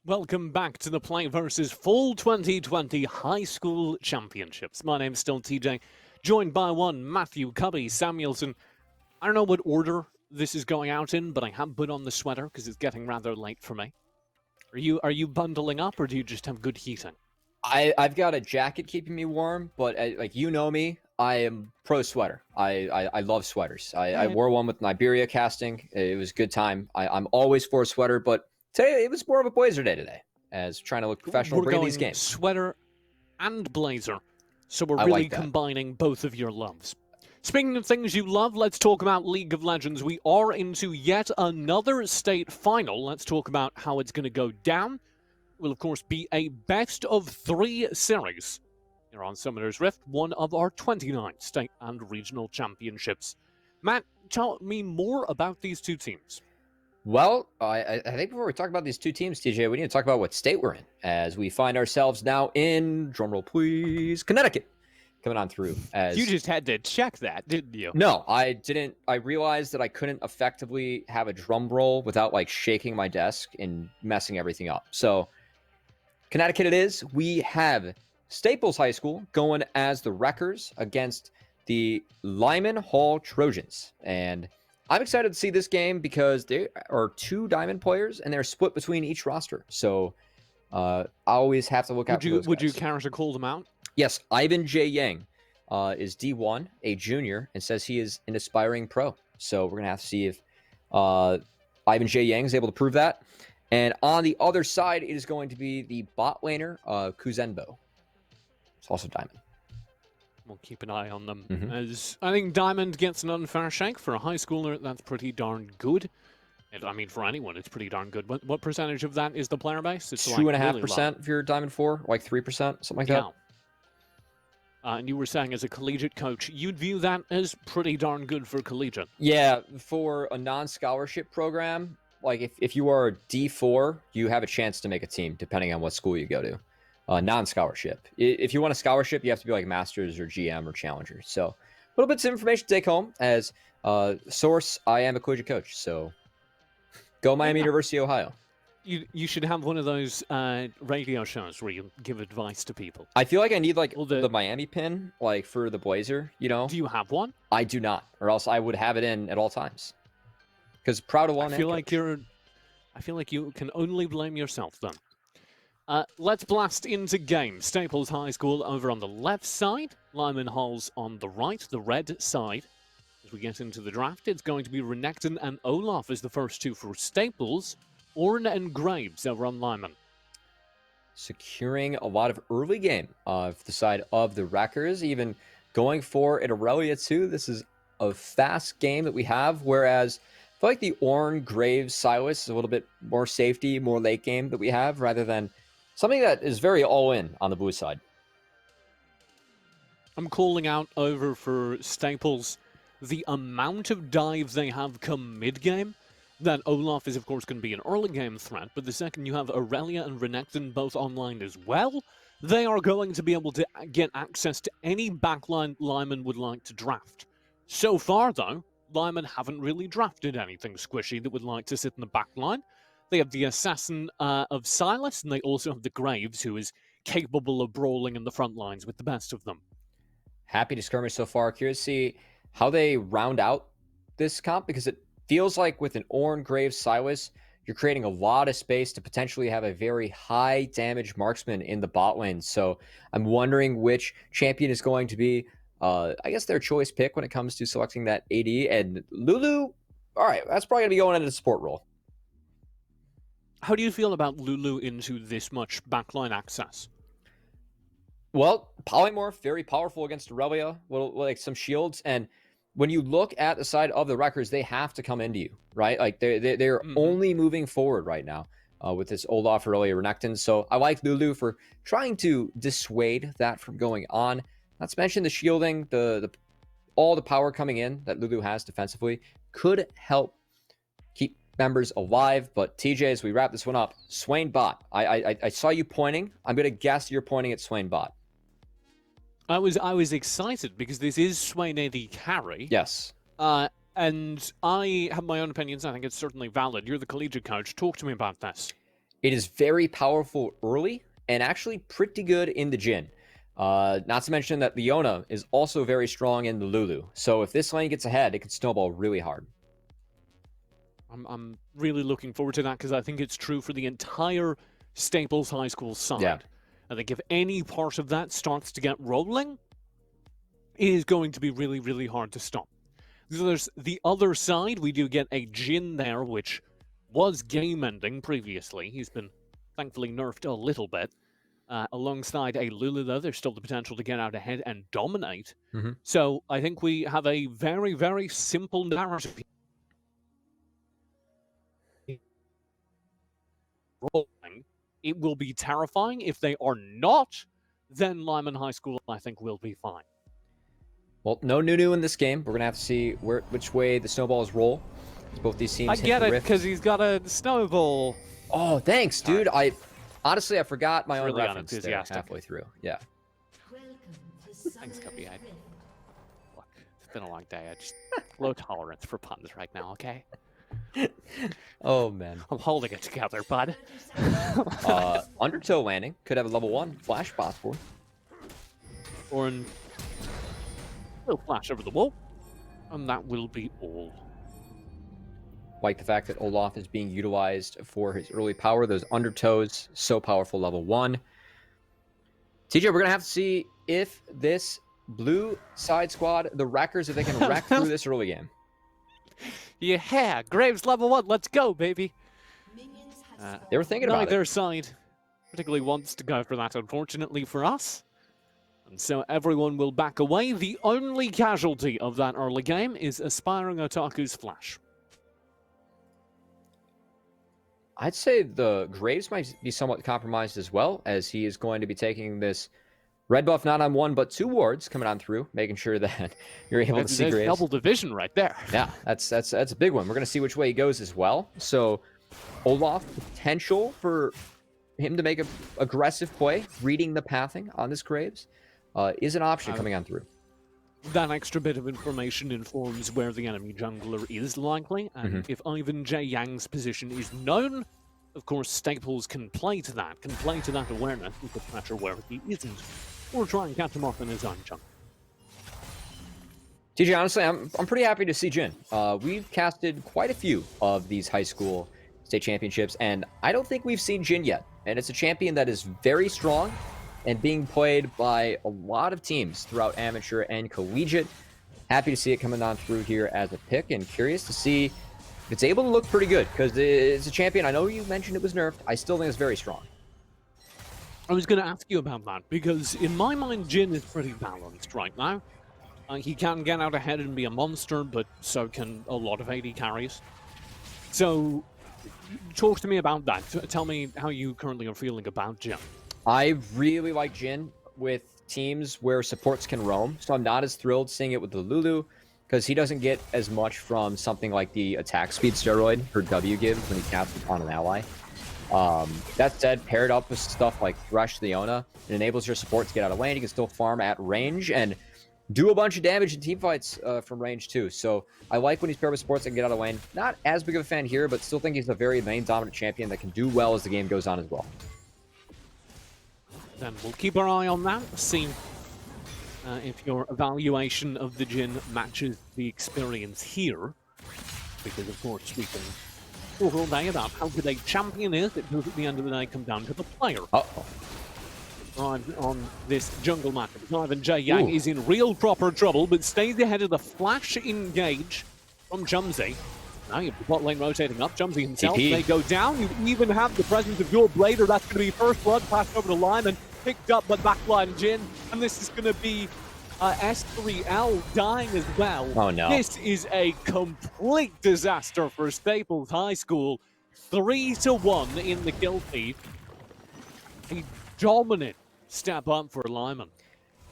Welcome back to the Play versus Fall 2020 High School Championships. My name's still TJ, joined by one Matthew Cubby Samuelson. I don't know what order this is going out in, but I have put on the sweater because it's getting rather late for me. Are you bundling up, or do you just have good heating? I've got a jacket keeping me warm, but like you know me, I am pro sweater. I love sweaters. I wore one with Iberia casting. It was a good time. I'm always for a sweater, but today it was more of a blazer day today, as trying to look professional. We're bringing going these games. sweater and blazer, so we're I really like that. combining both of your loves. Speaking of things you love, let's talk about League of Legends. We are into yet another state final. Let's talk about how it's going to go down. It will, of course, be a best-of-3 series here on Summoner's Rift, one of our 29 state and regional championships. Matt, tell me more about these two teams. Well, I think before we talk about these two teams, TJ, we need to talk about what state we're in, as we find ourselves now in, drumroll please, Connecticut. Coming on through. As you just had to check that, didn't you? No, I didn't. I realized that I couldn't effectively have a drum roll without like shaking my desk and messing everything up. So Connecticut it is. We have Staples High School going as the Wreckers against the Lyman Hall Trojans. And I'm excited to see this game because there are two Diamond players and they're split between each roster. So I always have to look out for those Would you guys. care to call them out? Yes, Ivan J. Yang is D1, a junior, and says he is an aspiring pro. So we're going to have to see if Ivan J. Yang is able to prove that. And on the other side, it is going to be the bot laner, Kuzenbo. It's also Diamond. We'll keep an eye on them. Mhm. As I think Diamond gets an unfair shake. For a high schooler, that's pretty darn good. I mean, for anyone, it's pretty darn good. What percentage of that is the player base? It's 2.5% if you're Diamond 4, like 3%, something like that. And you were saying as a collegiate coach, you'd view that as pretty darn good for collegiate. Yeah, for a non-scholarship program, like if you are a D4, you have a chance to make a team, depending on what school you go to. Non-scholarship. If you want a scholarship, you have to be like Masters or GM or Challenger. So a little bit of information to take home. As source, I am a collegiate coach, so go Miami University, Ohio. You should have one of those radio shows where you give advice to people. I feel like I need like the Miami pin, like for the blazer, you know? Do you have one? I do not, or else I would have it in at all times. Because proud of one. I feel like you can only blame yourself then. Let's blast into game. Staples High School over on the left side, Lyman Hall's on the right, the red side. As we get into the draft, it's going to be Renekton and Olaf as the first two for Staples. Orn and Graves over on Lyman. Securing a lot of early game of the side of the Wreckers, even going for an Aurelia too. This is a fast game that we have, whereas I feel like the Orn, Graves, Silas is a little bit more safety, more late game that we have, rather than something that is very all-in on the blue side. I'm calling out over for Staples the amount of dive they have come mid-game. That Olaf is, of course, going to be an early game threat, but the second you have Aurelia and Renekton both online as well, they are going to be able to get access to any backline Lyman would like to draft. So far, though, Lyman haven't really drafted anything squishy that would like to sit in the backline. They have the Assassin of Silas, and they also have the Graves, who is capable of brawling in the front lines with the best of them. Happy to skirmish so far. Curious to see how they round out this comp, because it feels like with an Orn, Graves, Silas, you're creating a lot of space to potentially have a very high damage marksman in the bot lane. So I'm wondering which champion is going to be, I guess, their choice pick when it comes to selecting that AD. And Lulu, all right, that's probably going to be going into the support role. How do you feel about Lulu into this much backline access? Well, Polymorph, very powerful against Aurelia, like some shields, and when you look at the side of the Wreckers, they have to come into you, right? Like they're only moving forward right now with this Olaf, Aurelia, Renekton. So I like Lulu for trying to dissuade that from going on. Not to mention the shielding, all the power coming in that Lulu has defensively could help keep members alive. But TJ, as we wrap this one up, Swain Bot. I saw you pointing. I'm gonna guess you're pointing at Swain Bot. I was excited because this is Swain AD carry. Yes. And I have my own opinions. I think it's certainly valid. You're the collegiate coach. Talk to me about this. It is very powerful early and actually pretty good in the Jhin. Not to mention that Leona is also very strong in the Lulu. So if this lane gets ahead, it could snowball really hard. I'm really looking forward to that because I think it's true for the entire Staples High School side. Yeah. I think if any part of that starts to get rolling, it is going to be really, really hard to stop. So there's the other side. We do get a Jhin there, which was game-ending previously. He's been thankfully nerfed a little bit. Alongside a Lulu, though, there's still the potential to get out ahead and dominate. So I think we have a very, very simple narrative. Rolling. It will be terrifying. If they are not, then Lyman High School, I think, will be fine. Well, no Nunu in this game. We're going to have to see which way the snowballs roll. Both these teams I hit get the it, rift. because he's got a snowball. Oh, thanks, dude. Honestly, I forgot my own Really reference there unenthusiastic. halfway through. Yeah. Thanks, Cubby. Look, it's been a long day. I just low tolerance for puns right now, okay? Oh, man. I'm holding it together, bud. Undertow landing. Could have a level 1 flash possible. Or an little flash over the wall. And that will be all. Like the fact that Olaf is being utilized for his early power. Those undertows, so powerful, level 1. TJ, we're going to have to see if this blue side squad, the Wreckers, if they can wreck through this early game. Yeah, Graves level 1, let's go, baby. They were thinking about it. Neither side particularly wants to go for that, unfortunately for us. And so everyone will back away. The only casualty of that early game is Aspiring Otaku's Flash. I'd say the Graves might be somewhat compromised as well, as he is going to be taking this red buff not on 1 but 2 wards coming on through, making sure that you're able to see Graves. Double division right there. Yeah, that's a big one. We're going to see which way he goes as well. So Olaf, potential for him to make an aggressive play, reading the pathing on this Graves, is an option coming on through. That extra bit of information informs where the enemy jungler is likely, and if Ivan J. Yang's position is known, of course Staples can play to that awareness and put pressure where he isn't, or try and catch him off in his own jungle. TJ, honestly, I'm pretty happy to see Jhin. We've casted quite a few of these high school state championships, and I don't think we've seen Jhin yet. And it's a champion that is very strong, and being played by a lot of teams throughout amateur and collegiate. Happy to see it coming on through here as a pick, and curious to see if it's able to look pretty good, because it's a champion. I know you mentioned it was nerfed. I still think it's very strong. I was going to ask you about that, because in my mind, Jhin is pretty balanced right now. He can get out ahead and be a monster, but so can a lot of AD carries. So, talk to me about that. Tell me how you currently are feeling about Jhin. I really like Jhin with teams where supports can roam, so I'm not as thrilled seeing it with the Lulu, because he doesn't get as much from something like the attack speed steroid her W gives when he caps upon an ally. That said, paired up with stuff like Thresh Leona, it enables your support to get out of lane. You can still farm at range and do a bunch of damage in teamfights from range too. So I like when he's paired with supports that can get out of lane. Not as big of a fan here, but still think he's a very main dominant champion that can do well as the game goes on as well. Then we'll keep our eye on that, see if your evaluation of the Jhin matches the experience here. Because, of course, we can talk all day about how good a champion is. It does, at the end of the day, come down to the player. On this jungle matchup. Ivan J. Yang is in real proper trouble, but stays ahead of the flash engage from Jumzy. Now you have the bot lane rotating up. Jumzy himself, they go down. You even have the presence of your Blader. That's going to be first blood, passed over to Lyman, picked up by backline Jhin. And this is going to be S3L dying as well. Oh no. This is a complete disaster for Staples High School. 3-1 in the kill feed. A dominant step up for Lyman.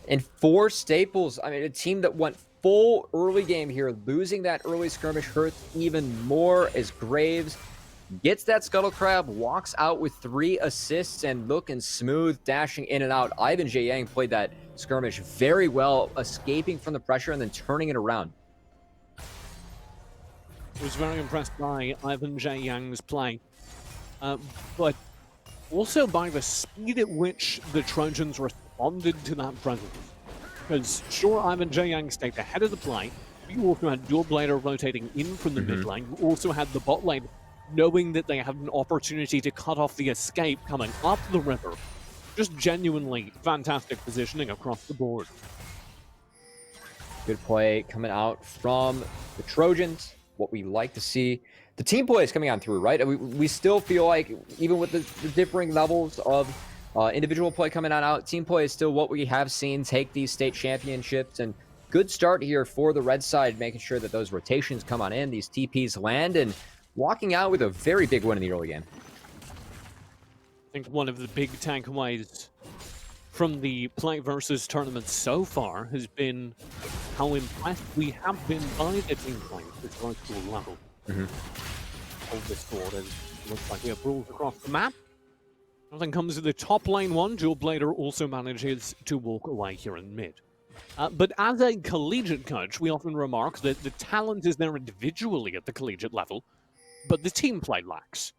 And for Staples, I mean, a team that went full early game here, losing that early skirmish hurts even more as Graves gets that Scuttle Crab, walks out with 3 assists and looking smooth, dashing in and out. Ivan J. Yang played that skirmish very well, escaping from the pressure and then turning it around. I was very impressed by Ivan J. Yang's play. But also by the speed at which the Trojans responded to that presence. Because sure, Ivan J. Yang stayed ahead of the play. You also had Dual Blader rotating in from the mid lane. You also had the bot lane knowing that they had an opportunity to cut off the escape coming up the river. Just genuinely fantastic positioning across the board. Good play coming out from the Trojans. What we like to see. The team play is coming on through, right? We still feel like, even with the differing levels of individual play coming on out, team play is still what we have seen take these state championships. And good start here for the red side, making sure that those rotations come on in, these TPs land, and walking out with a very big win in the early game. I think one of the big takeaways from the Play versus tournament so far has been how impressed we have been by the team play at this high school level. Hold this forward, and looks like we have rules across the map. Nothing comes to the top lane one. Dual Blader also manages to walk away here in mid. But as a collegiate coach, we often remark that the talent is there individually at the collegiate level, but the team play lacks.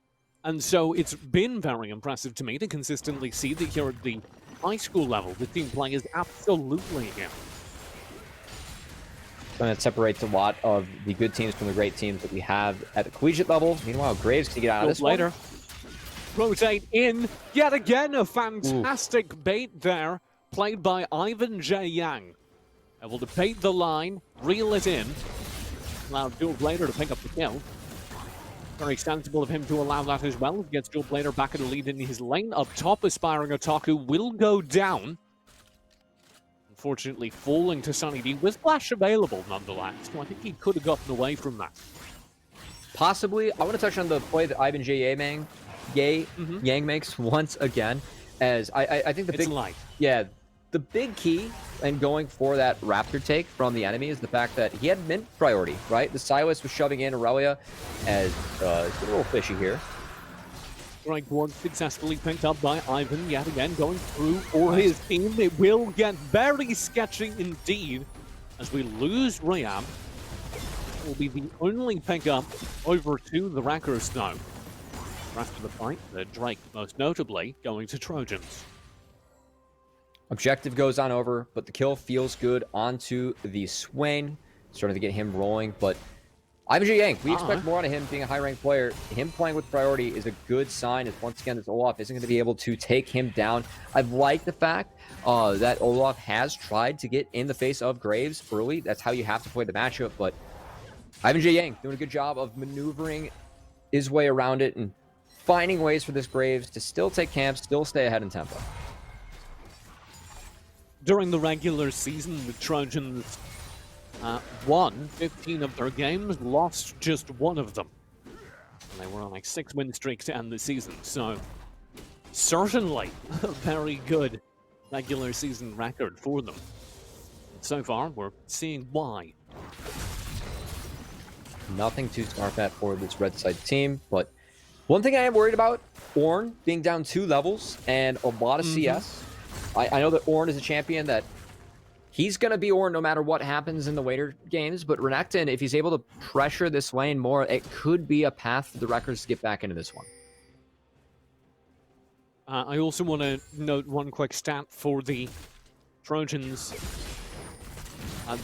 And so it's been very impressive to me to consistently see that here at the high school level, the team play is absolutely here. And that separates a lot of the good teams from the great teams that we have at the collegiate level. Meanwhile, Graves can get out of this later. one. Rotate in. Yet again, a fantastic bait there, played by Ivan J. Yang. Able to bait the line, reel it in. Allowed Dual Blader to pick up the kill. Very sensible of him to allow that as well. Gets Dual Blader back in the lead in his lane. Up top, Aspiring Otaku will go down. Unfortunately, falling to Sunny D with flash available nonetheless. So I think he could have gotten away from that. Possibly. I want to touch on the play that Ivan J. Yang makes once again. As I think the big key in going for that Raptor take from the enemy is the fact that he had mint priority, right? The Silas was shoving in Aurelia as it's a little fishy here. Strike one successfully picked up by Ivan yet again, going through for his team. It will get very sketchy indeed as we lose Rayam. It will be the only pickup over to the Wreckers now. The rest of the fight, the Drake most notably, going to Trojans. Objective goes on over, but the kill feels good onto the Swain. Starting to get him rolling, but Ivan J. Yang, we expect more out of him being a high-ranked player. Him playing with priority is a good sign, as once again, this Olaf isn't going to be able to take him down. I like the fact that Olaf has tried to get in the face of Graves early. That's how you have to play the matchup, but Ivan J. Yang doing a good job of maneuvering his way around it and finding ways for this Graves to still take camp, still stay ahead in tempo. During the regular season, the Trojans won 15 of their games, lost just one of them. And they were on like 6-win streak to end the season, so certainly a very good regular season record for them. And so far, we're seeing why. Nothing too scarf at for this red side team, but one thing I am worried about, Ornn being down 2 levels and a lot of CS. I know that Ornn is a champion that he's going to be Ornn no matter what happens in the later games, but Renekton, if he's able to pressure this lane more, it could be a path for the Wreckers to get back into this one. I also want to note one quick stat for the Trojans.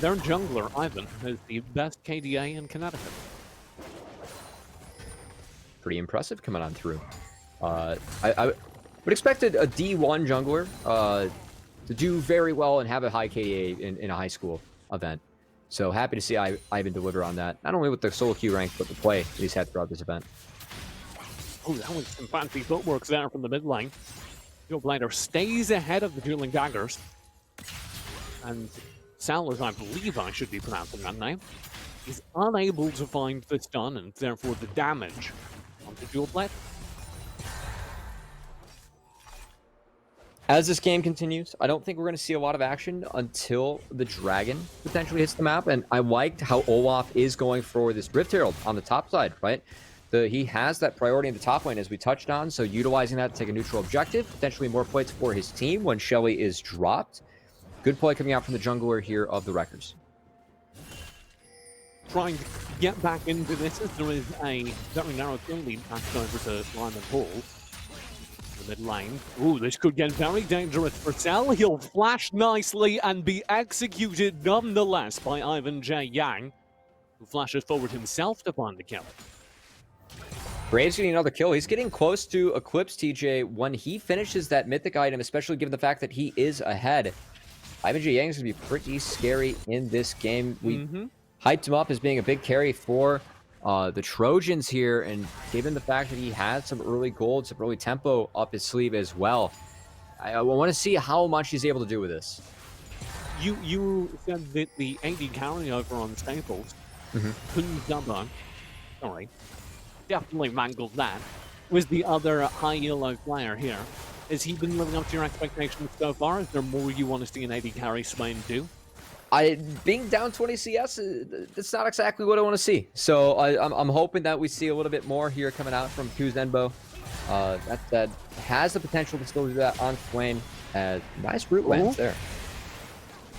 Their jungler, Ivan, has the best KDA in Connecticut. Pretty impressive coming on through. I would expect a D1 jungler to do very well and have a high KDA in a high school event. So happy to see Ivan deliver on that. Not only with the solo queue rank, but the play that he's had throughout this event. Oh, that was some fancy footwork there from the mid lane. Dual Blader stays ahead of the dueling daggers. And Sellers, I believe I should be pronouncing that name, is unable to find the stun and therefore the damage onto Dual Blader. As this game continues, I don't think we're going to see a lot of action until the Dragon potentially hits the map. And I liked how Olaf is going for this Rift Herald on the top side, right? He has that priority in the top lane, as we touched on, so utilizing that to take a neutral objective, potentially more plates for his team when Shelly is dropped. Good play coming out from the jungler here of the Wreckers. Trying to get back into this as there is a very narrow kill lead passed over to Lyman Hall. mid lane. Ooh, this could get very dangerous for Cell. He'll flash nicely and be executed nonetheless by Ivan J. Yang, who flashes forward himself to find the kill. Graves getting another kill. He's getting close to Eclipse TJ when he finishes that mythic item, especially given the fact that he is ahead. Ivan J. Yang is going to be pretty scary in this game. We hyped him up as being a big carry for the Trojans here, and given the fact that he has some early gold, some early tempo up his sleeve as well, I want to see how much he's able to do with this. You said that the AD carry over on Staples couldn't jump on. Sorry. Definitely mangled that. Was the other high yellow player here. Has he been living up to your expectations so far? Is there more you want to see an AD carry Swain do? Being down 20 CS, that's not exactly what I want to see. So I'm hoping that we see a little bit more here coming out from Kuzenbo. That has the potential to still do that on Swain. Nice root lands there.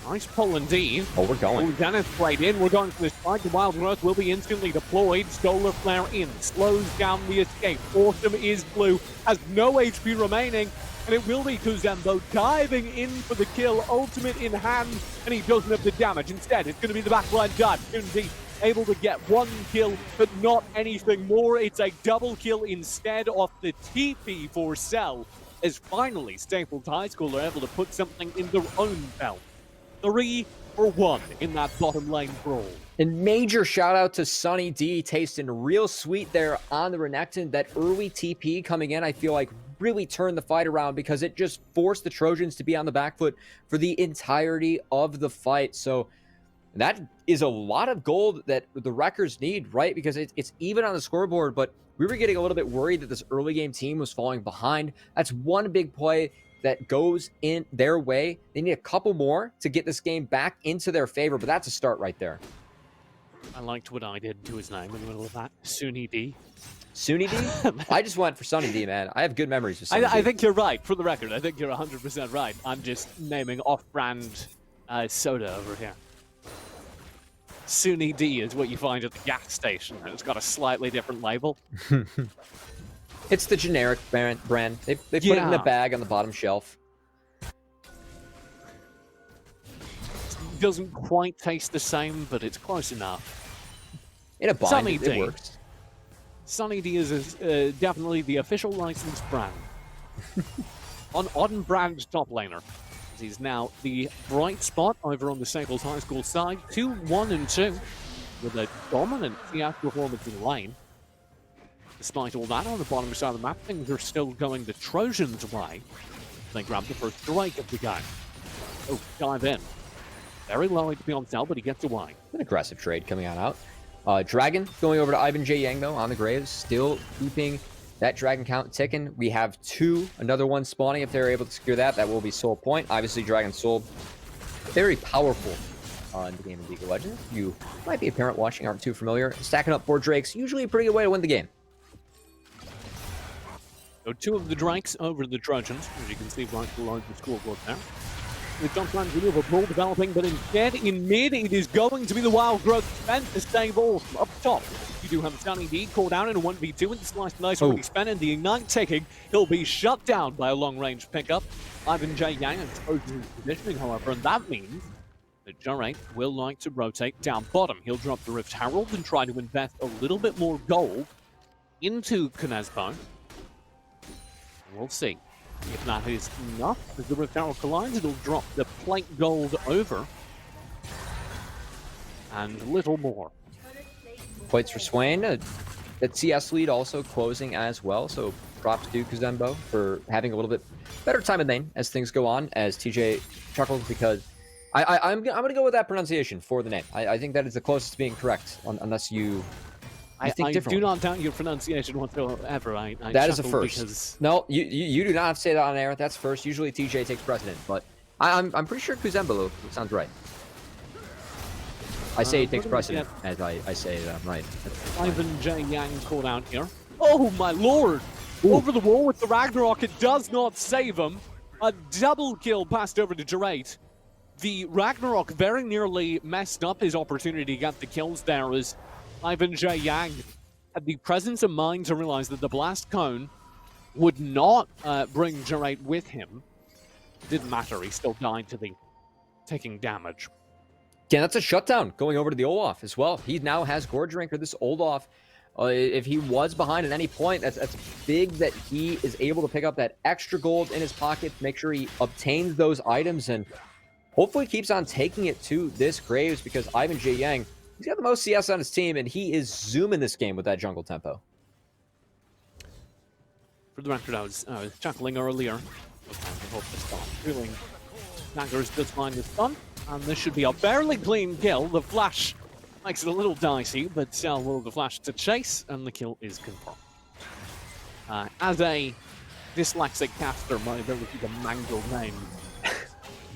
Nice pull indeed. Oh, we're going. Oh, Dennis played in. We're going for this fight. The Wild Growth will be instantly deployed. Solar Flare in. Slows down the escape. Awesome is blue. Has no HP remaining. And it will be Kuzenbo diving in for the kill. Ultimate in hand. And he doesn't have the damage. Instead, it's going to be the backline dive. Indeed, able to get one kill, but not anything more. It's a double kill instead of the TP for Cell. As finally, Staples High School are able to put something in their own belt. 3 for 1 in that bottom lane brawl. And major shout out to Sunny D, tasting real sweet there on the Renekton. That early TP coming in, I feel like really turned the fight around because it just forced the Trojans to be on the back foot for the entirety of the fight. So that is a lot of gold that the Wreckers need, right? Because it's even on the scoreboard, but we were getting a little bit worried that this early game team was falling behind. That's one big play that goes in their way. They need a couple more to get this game back into their favor, but that's a start right there. I liked what I did to his name in the middle of that. Sunny D. Sunny D? I just went for Sunny D, man. I have good memories of Sunny D. I think you're right. For the record, I think you're 100% right. I'm just naming off-brand soda over here. Sunny D is what you find at the gas station. It's got a slightly different label. It's the generic brand. They put it in a bag on the bottom shelf. Doesn't quite taste the same, but it's close enough. In a bind, it works. Sunny D is definitely the official licensed brand. On brand top laner. He's now the bright spot over on the Staples High School side. 2-1-2 with a dominant CS performance in lane. Despite all that, on the bottom side of the map, things are still going the Trojans' way. They grab the first strike of the game. Oh, dive in. Very low HP on Cell, but he gets away. An aggressive trade coming on out. Dragon going over to Ivan J. Yang, though, on the Graves. Still keeping that Dragon count ticking. We have 2. Another one spawning. If they're able to secure that, that will be Soul Point. Obviously, Dragon Soul, very powerful in the game of League of Legends. You might be a parent watching, aren't too familiar. Stacking up 4 Drakes, usually a pretty good way to win the game. So 2 of the Drakes over the Trojans, as you can see right below the scoreboard there. With sometimes a little ball developing, but instead in mid, it is going to be the Wild Growth defense to save all. Up top, you do have Sunny D called out in a 1v2 with the slice nice already spent, and the Ignite ticking. He'll be shut down by a long-range pickup. Ivan J. Yang exposes his positioning, however, and that means that Jarate will like to rotate down bottom. He'll drop the Rift Herald and try to invest a little bit more gold into Kuzenbo. We'll see. If that is enough, as the Rift Herald collides, it'll drop the plate gold over. And little more. Points for Swain. That CS lead also closing as well, so props to Kuzenbo for having a little bit better time in lane as things go on, as TJ chuckles because I'm going to go with that pronunciation for the name. I think that is the closest to being correct, unless you... I do not doubt your pronunciation whatsoever. I that is a first. Because... No, you do not have to say that on air. That's first. Usually TJ takes precedent, but I'm pretty sure Kuzenbo sounds right. I say he takes precedent as I say that I'm right. Ivan J. Yang called out here. Oh my lord! Ooh. Over the wall with the Ragnarok. It does not save him. A double kill passed over to Jarate. The Ragnarok very nearly messed up his opportunity to get the kills there as Ivan J. Yang had the presence of mind to realize that the blast cone would not bring Jarate with him. Didn't matter, he still died to the taking damage. Yeah, that's a shutdown going over to the Olaf as well. He now has Gorge Drinker. This Olaf, if he was behind at any point, that's big that he is able to pick up that extra gold in his pocket, make sure he obtains those items, and hopefully keeps on taking it to this Graves, because Ivan J. Yang, he's got the most CS on his team, and he is zooming this game with that jungle tempo. For the record, I was chuckling earlier. Okay, I hope this time. Feeling daggers just find his fun. And this should be a barely clean kill. The flash makes it a little dicey, but will the flash to chase, and the kill is confirmed. As a dyslexic caster, my ability to mangle names,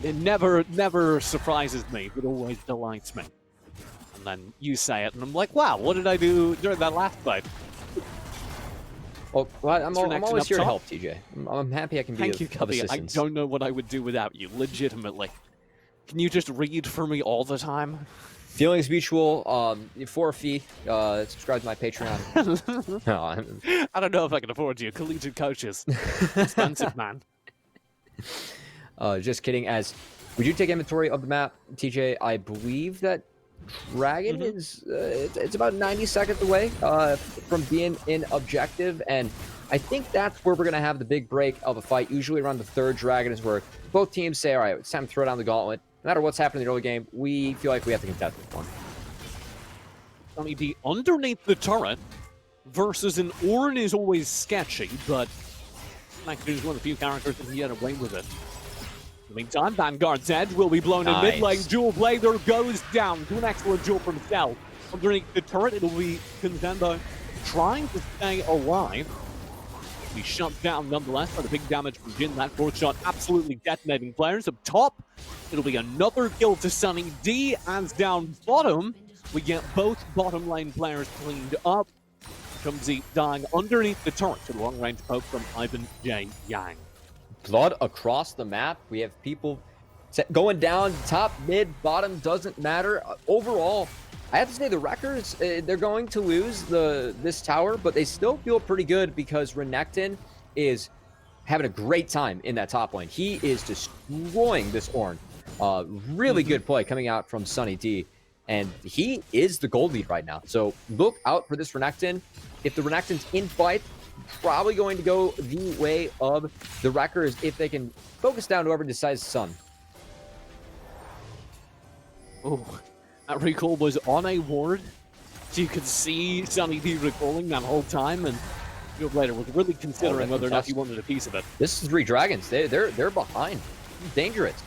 it never surprises me, but always delights me. And then you say it, and I'm like, wow, what did I do during that last fight? Well, I'm always here to help, TJ. I'm happy I can be of assistance. I don't know what I would do without you, legitimately. Can you just read for me all the time? Feelings mutual. For a fee, subscribe to my Patreon. No, I don't know if I can afford you. Collegiate coaches, expensive, man. Just kidding. As we do take inventory of the map, TJ, I believe that Dragon is it's about 90 seconds away from being in objective, and I think that's where we're gonna have the big break of a fight. Usually around the third Dragon is where both teams say, all right, it's time to throw down the gauntlet. No matter what's happening in the early game, we feel like we have to contest this one. I mean, the underneath the turret versus an Ornn is always sketchy, but Connecticut is one of the few characters that can get away with it. In the meantime, Vanguard's Edge will be blown in mid lane. Jewel Blader goes down to an excellent duel from Cell. Underneath the turret, it'll be Contendo trying to stay alive. Be shut down nonetheless by the big damage from Jin. That fourth shot absolutely detonating players. Up top, it'll be another kill to Sunny D, and down bottom, we get both bottom lane players cleaned up. Kumzi dying underneath the turret to the long-range poke from Ivan J. Yang. Blood across the map. We have people going down, top, mid, bottom, doesn't matter. Overall, I have to say the Wreckers, they're going to lose this tower, but they still feel pretty good because Renekton is having a great time in that top lane. He is destroying this Ornn. Really good play coming out from Sunny D, and he is the gold lead right now. So look out for this Renekton. If the Renekton's in fight, probably going to go the way of the Wreckers if they can focus down whoever decides to stun. Oh. That recall was on a ward, so you could see Sunny D recalling that whole time, and Joe Blader was really considering whether or not he wanted a piece of it. This is 3 Dragons. They're behind. Dangerous.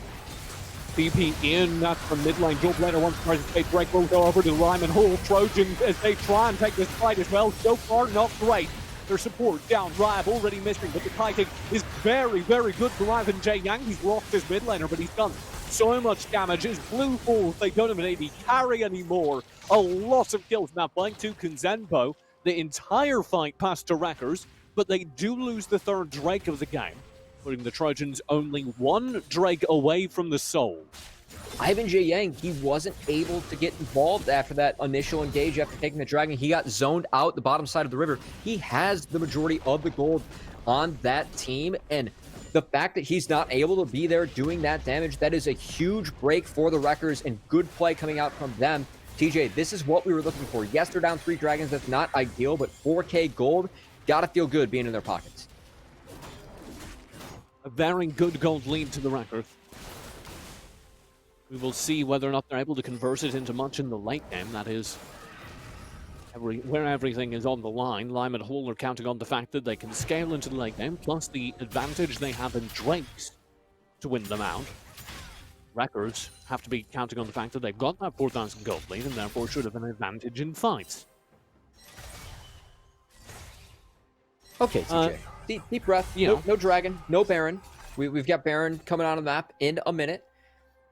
BP in, that's from mid lane. Joe Blader wants to take break. Will go over to Lyman Hall. Trojans as they try and take this fight as well. So far, not great. Their support down. Rive already missing, but the kiting is very, very good for Ivan J. Yang. He's lost his mid laner, but he's done so much damage. His blue falls, they don't have an AD carry anymore. A lot of kills now playing to Konzenbo. The entire fight past to Wreckers, but they do lose the third Drake of the game, putting the Trojans only 1 Drake away from the soul. Ivan J. Yang, he wasn't able to get involved after that initial engage after taking the Dragon. He got zoned out the bottom side of the river. He has the majority of the gold on that team, and the fact that he's not able to be there doing that damage, that is a huge break for the Wreckers, and good play coming out from them. TJ, this is what we were looking for. Yes, they're down 3 Dragons. That's not ideal, but 4K gold, gotta feel good being in their pockets. A very good gold lead to the Wreckers. We will see whether or not they're able to convert it into much in the late game. That is where everything is on the line. Lyman Hall are counting on the fact that they can scale into the late game, plus the advantage they have in Drakes to win them out. Wreckers have to be counting on the fact that they've got that 4,000 gold lead and therefore should have an advantage in fights. Okay, TJ. Deep breath. No Dragon, no Baron. We've got Baron coming on the map in a minute.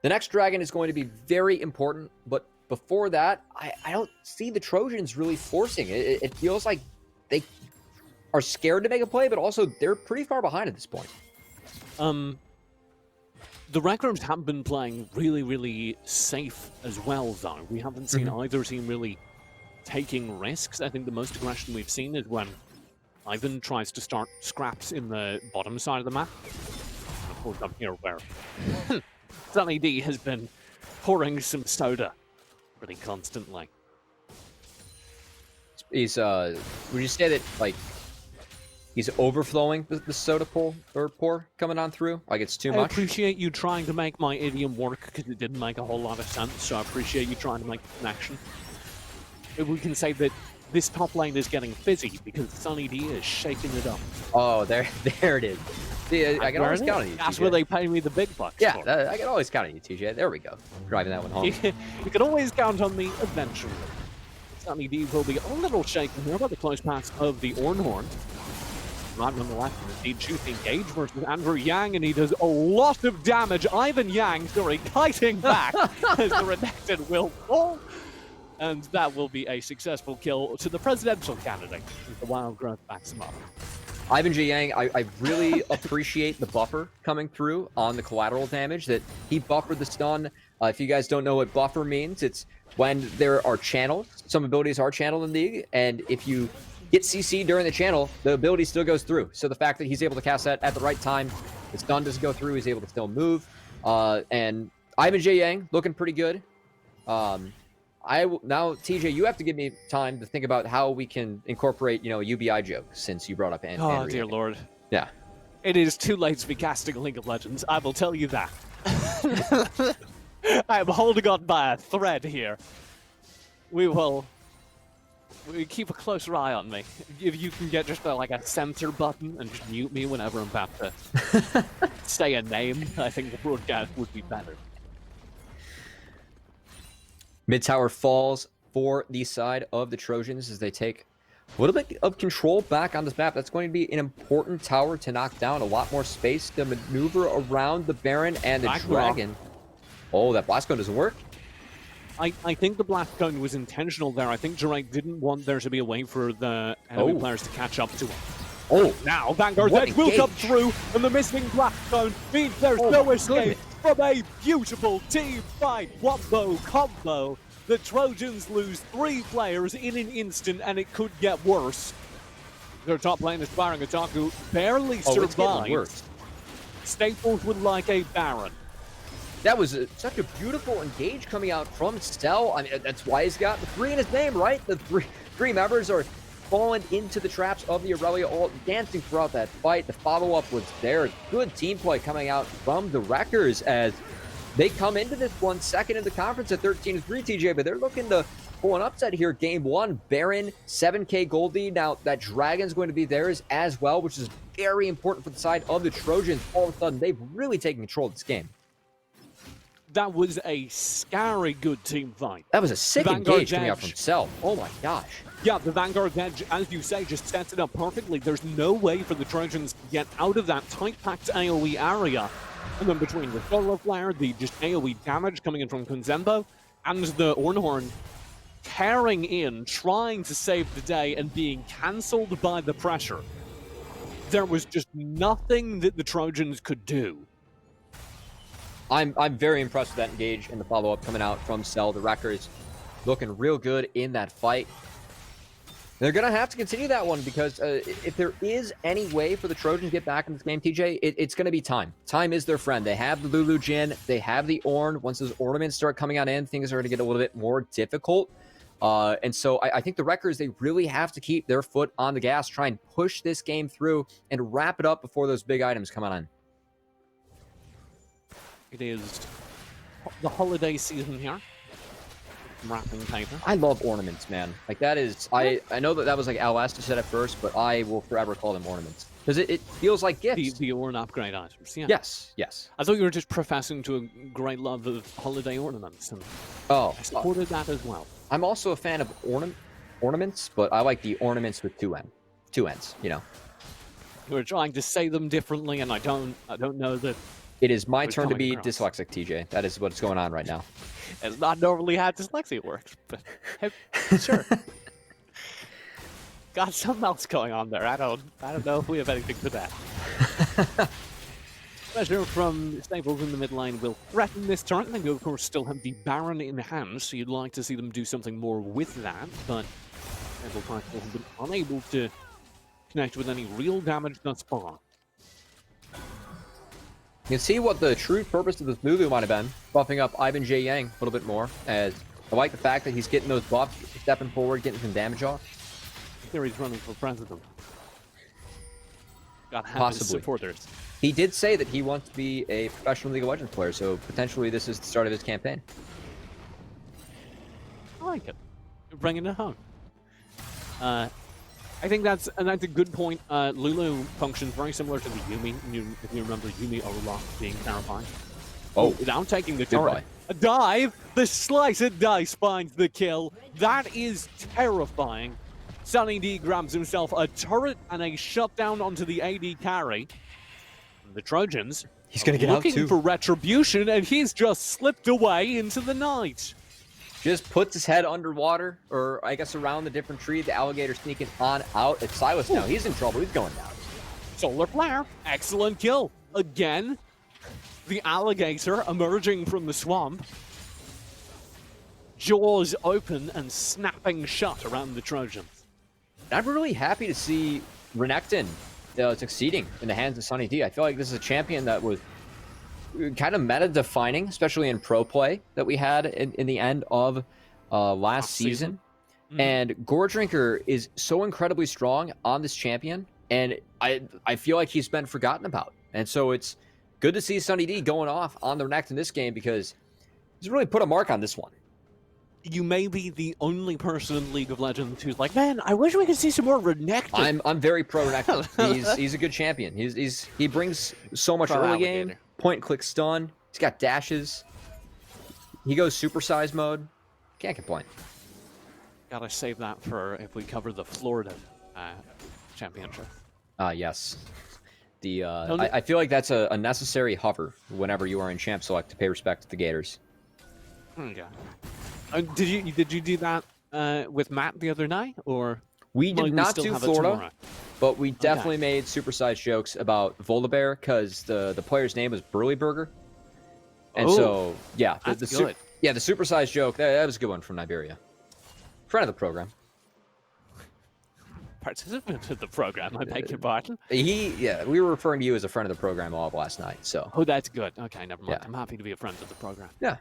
The next Dragon is going to be very important, but before that, I don't see the Trojans really forcing it. It feels like they are scared to make a play, but also they're pretty far behind at this point. The Wreckers have been playing really, really safe as well, though. We haven't seen either team really taking risks. I think the most aggression we've seen is when Ivan tries to start scraps in the bottom side of the map. And of course, up here where Sunny D has been pouring some soda pretty constantly. He's would you say that like he's overflowing the soda pour coming on through? Like it's too I much? appreciate you trying to make my idiom work because it didn't make a whole lot of sense, so I appreciate you trying to make the connection. Maybe we can say that this top lane is getting fizzy because Sunny D is shaking it up. Oh, there it is. See, I can always count on you, That's TJ. where they pay me the big bucks Yeah, for. I can always count on you, TJ. There we go. Driving that one home. You can always count on me eventually. Sunny D will be a little shaken here by the close pass of the Ornhorn. Right on the left, indeed, shooting engage versus Andrew Yang, and he does a lot of damage. Ivan Yang, sorry, kiting back as the Renekton will fall. And that will be a successful kill to the presidential candidate. The Wild Growth backs him up. Ivan J. Yang, I really appreciate the buffer coming through on the collateral damage, that he buffered the stun. If you guys don't know what buffer means, it's when there are channels. Some abilities are channeled in League, and if you get CC during the channel, the ability still goes through. So the fact that he's able to cast that at the right time, the stun doesn't go through, he's able to still move. And Ivan J. Yang looking pretty good. Now, TJ, you have to give me time to think about how we can incorporate, a UBI joke, since you brought up Andrew. Oh, dear Lord. Yeah. It is too late to be casting League of Legends, I will tell you that. I am holding on by a thread here. We keep a closer eye on me. If you can get just like a censor button and just mute me whenever I'm about to say a name, I think the broadcast would be better. Mid tower falls for the side of the Trojans as they take a little bit of control back on this map. That's going to be an important tower to knock down. A lot more space to maneuver around the Baron and the Dragon. Oh, that blast gun doesn't work. I think the blast gun was intentional there. I think Drake didn't want there to be a way for the enemy players to catch up to him. Oh, now Vanguard's Edge will come through, and the missing blast gun means there's no escape from a beautiful team fight. Wombo combo. The Trojans lose 3 players in an instant, and it could get worse. Their top lane is firing Ataku, barely survived. Staples would like a Baron. That was such a beautiful engage coming out from Stel. I mean, that's why he's got the 3 in his name, right? The three members are falling into the traps of the Aurelia, all dancing throughout that fight. The follow-up was there. Good team play coming out from the Wreckers as they come into this one second in the conference at 13-3, TJ, but they're looking to pull an upset here. Game 1, Baron, 7k gold lead. Now, that Dragon's going to be theirs as well, which is very important for the side of the Trojans. All of a sudden, they've really taken control of this game. That was a scary good team fight. That was a sick engage coming out from Cell. Oh my gosh. Yeah, the Vanguard Edge, as you say, just sets it up perfectly. There's no way for the Trojans to get out of that tight-packed AoE area. And then between the Solar Flare, the just AoE damage coming in from Kunzembo, and the Ornhorn tearing in, trying to save the day, and being cancelled by the pressure. There was just nothing that the Trojans could do. I'm very impressed with that engage and the follow-up coming out from Cell. The Wreckers looking real good in that fight. They're going to have to continue that one because if there is any way for the Trojans to get back in this game, TJ, it's going to be time. Time is their friend. They have the Lulu Jin. They have the Ornn. Once those ornaments start coming on in, things are going to get a little bit more difficult. And so I think the Wreckers, they really have to keep their foot on the gas, try and push this game through and wrap it up before those big items come on. It is the holiday season here. Wrapping paper. I love ornaments, man. Like that is, I know that was like LS to said at first, but I will forever call them ornaments because it feels like gifts. The Ornn upgrade items. Yeah. Yes. I thought you were just professing to a great love of holiday ornaments, and I supported that as well. I'm also a fan of ornaments, but I like the ornaments with two ends. You know. We're trying to say them differently, and I don't know that. It is my turn to be dyslexic, TJ. That is what's going on right now. It's not normally how dyslexia works, but hey, sure. Got something else going on there. I don't know if we have anything for that. Pressure from Staples in the mid lane will threaten this turret. They, of course, still have the Baron in hand, so you'd like to see them do something more with that, but Staples have been unable to connect with any real damage thus far. You can see what the true purpose of this Lulu might have been, buffing up Ivan J. Yang a little bit more, as I like the fact that he's getting those buffs, stepping forward, getting some damage off. Here he's running for president. Got half his Possibly. supporters. He did say that he wants to be a professional League of Legends player, so potentially this is the start of his campaign. I like it. You're bringing it home. I think that's a good point. Lulu functions very similar to the Yumi. If you remember Yumi Olaf being terrifying. Oh, without taking the turret. A dive! The slice and dice finds the kill. That is terrifying. Sunny D grabs himself a turret and a shutdown onto the AD carry. The Trojans He's gonna get out too. looking for retribution, and he's just slipped away into the night. Just puts his head underwater, or I guess around the different tree. The alligator sneaking on out. It's Silas now. He's in trouble. He's going down. Solar flare. Excellent kill. Again, the alligator emerging from the swamp. Jaws open and snapping shut around the Trojans. I'm really happy to see Renekton succeeding in the hands of Sunny D. I feel like this is a champion that was kind of meta-defining, especially in pro play that we had in the end of last season. Mm-hmm. And Gore Drinker is so incredibly strong on this champion, and I feel like he's been forgotten about. And so it's good to see Sunny D going off on the Renekton in this game, because he's really put a mark on this one. You may be the only person in League of Legends who's like, man, I wish we could see some more Renekton. I'm very pro Renekton. He's a good champion. He brings so much early game, point click stun. He's got dashes. He goes supersize mode. Can't complain. Gotta save that for if we cover the Florida championship. Yes. I feel like that's a necessary hover whenever you are in Champ Select to pay respect to the Gators. Okay. Did you do that with Matt the other night, or we did not do Florida, but we definitely made supersized jokes about Volibear because the player's name was Burlyburger, and so yeah, the supersized joke that was a good one from Nigeria, friend of the program, participant of the program. I beg your pardon. We were referring to you as a friend of the program all of last night. So that's good. Okay, never mind. Yeah. I'm happy to be a friend of the program. Yeah.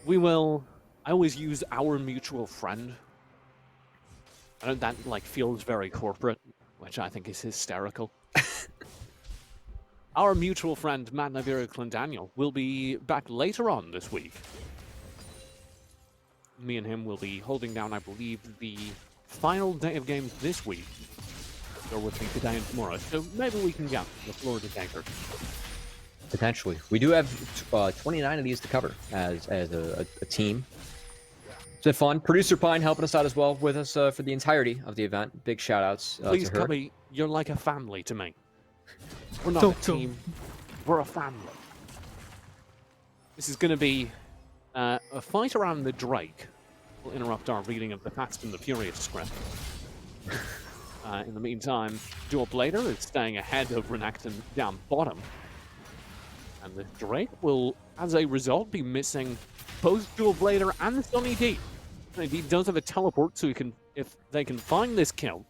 I always use our mutual friend. I know that feels very corporate, which I think is hysterical. Our mutual friend, Matt Nigeria Clendaniel, will be back later on this week. Me and him will be holding down, I believe, the final day of games this week. Or with me today and tomorrow. So maybe we can get the Florida Gators. Potentially. We do have 29 of these to cover as a team. It's been fun. Producer Pine helping us out as well with us for the entirety of the event. Big shout outs to her. Please, Cubby, you're like a family to me. We're not a team. We're a family. This is going to be a fight around the Drake. We'll interrupt our reading of the Fast and the Furious script. In the meantime, Dual Blader is staying ahead of Renekton down bottom. And the Drake will, as a result, be missing both Dual Blader and Sunny D. Sunny D does have a teleport, so if they can find this kill,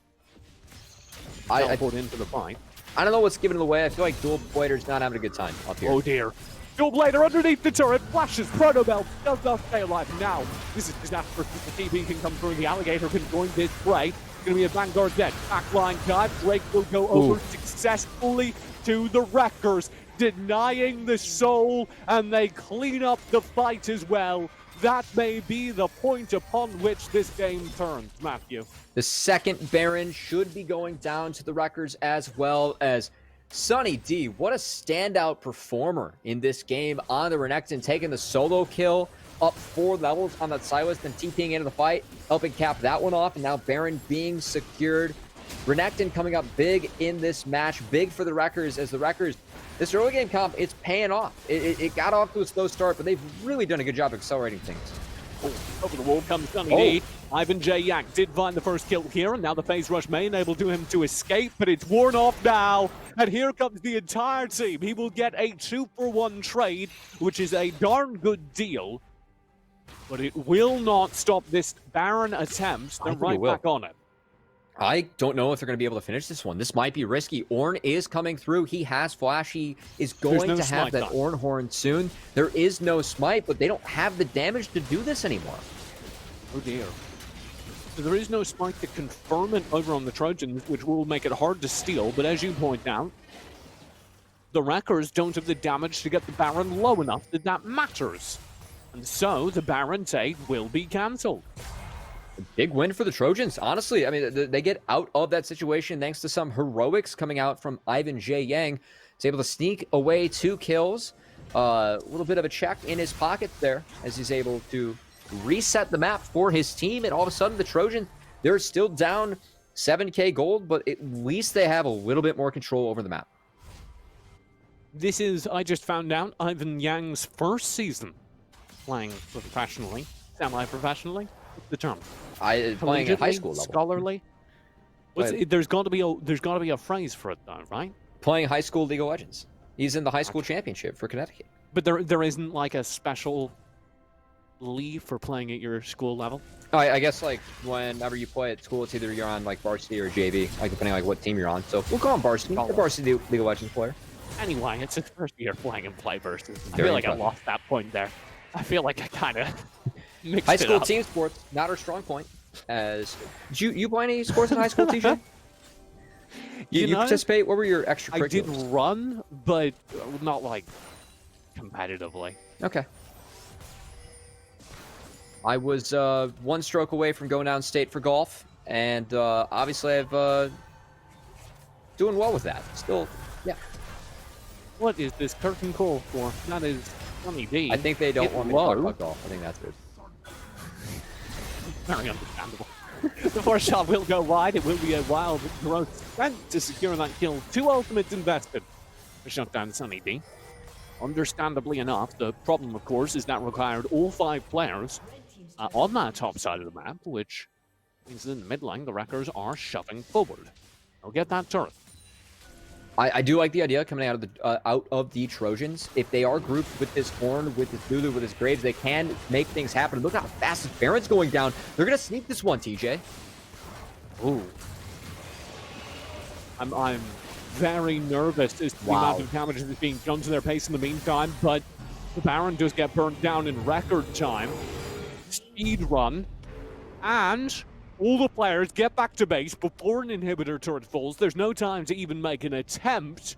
teleport into the fight. I don't know what's giving it away. I feel like Dual Blader's not having a good time up here. Oh dear. Dual Blader underneath the turret, flashes, Proto Belt, does not stay alive now. This is disastrous. The TB can come through, the alligator can join this fray. It's going to be a Vanguard dead. Backline dive, Drake will go over successfully to the Wreckers, denying the soul, and they clean up the fight as well. That may be the point upon which this game turns, Matthew. The second Baron should be going down to the Wreckers, as well as Sunny D. What a standout performer in this game on the Renekton, taking the solo kill, up 4 levels on that Silas, then TPing into the fight, helping cap that one off, and now Baron being secured. Renekton coming up big in this match, big for the Wreckers, as the Wreckers, this early game comp, it's paying off. It got off to a slow start, but they've really done a good job accelerating things. Over the wall comes Sunny D. Ivan J. Yak did find the first kill here, and now the phase rush may enable him to escape, but it's worn off now. And here comes the entire team. He will get a 2-for-1 trade, which is a darn good deal. But it will not stop this Baron attempt. They're right back on it. I don't know if they're going to be able to finish this one. This might be risky. Ornn is coming through. He has Flash. He is going no to have smite that done. Ornn horn soon. There is no smite, but they don't have the damage to do this anymore. Oh dear. So there is no smite to confirm it over on the Trojans, which will make it hard to steal, but as you point out, the Wreckers don't have the damage to get the Baron low enough that matters. And so the Baron take will be cancelled. Big win for the Trojans. Honestly, I mean, they get out of that situation thanks to some heroics coming out from Ivan J. Yang. He's able to sneak away 2 kills. A little bit of a check in his pocket there as he's able to reset the map for his team. And all of a sudden, the Trojans, they're still down 7k gold, but at least they have a little bit more control over the map. This is, I just found out, Ivan Yang's first season playing professionally, semi-professionally. What's the term? Playing at high school level. Scholarly. There's got to be a phrase for it though, right? Playing high school League of Legends. He's in the high school championship for Connecticut. But there isn't like a special leave for playing at your school level. I guess like whenever you play at school, it's either you're on like varsity or JV, like depending on like what team you're on. So we'll call him varsity. The varsity League of Legends player. Anyway, it's his first year playing in Play Versus. I Very feel like impressive. I lost that point there. I feel like I kind of mixed High it school up. team sports, not our strong point. As did you play any sports in high school, TJ? You know, participate? What were your I extracurriculars? did run, but not like competitively. Okay. I was 1 stroke away from going down state for golf, and obviously I've doing well with that. Still, yeah. What is this curtain call for? That is Sunny D. I think they don't Hit want me to talk low. about golf. I think that's it. Very understandable. The first shot will go wide. It will be a wild growth sprint to secure that kill. 2 ultimates invested to shut down Sunny D. Understandably enough, the problem, of course, is that required all 5 players on that top side of the map, which means in the mid lane, the Wreckers are shoving forward. They'll get that turret. I do like the idea coming out of the Trojans. If they are grouped with this Ornn, with this Lulu, with this Graves, they can make things happen. Look how fast this Baron's going down. They're gonna sneak this one, TJ. Ooh. I'm very nervous as to the amount of damage that's being done to their pace in the meantime, but the Baron does get burnt down in record time. Speed run, and all the players get back to base before an inhibitor turret falls. There's no time to even make an attempt.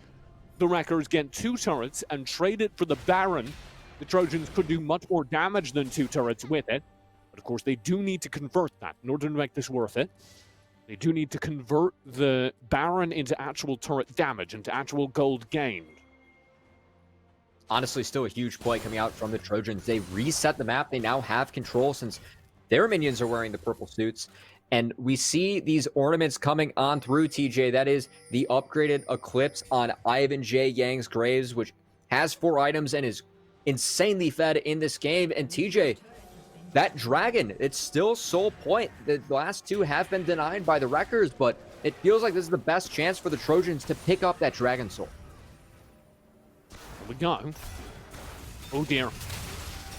The Wreckers get 2 turrets and trade it for the Baron. The Trojans could do much more damage than 2 turrets with it, but of course they do need to convert that in order to make this worth it. They do need to convert the Baron into actual turret damage, into actual gold gained. Honestly, still a huge play coming out from the Trojans. They reset the map. They now have control since their minions are wearing the purple suits. And we see these ornaments coming on through, TJ. That is the upgraded Eclipse on Ivan J. Yang's Graves, which has 4 items and is insanely fed in this game. And TJ, that dragon, it's still sole point. The last 2 have been denied by the Wreckers, but it feels like this is the best chance for the Trojans to pick up that dragon soul. Here we go. Oh dear.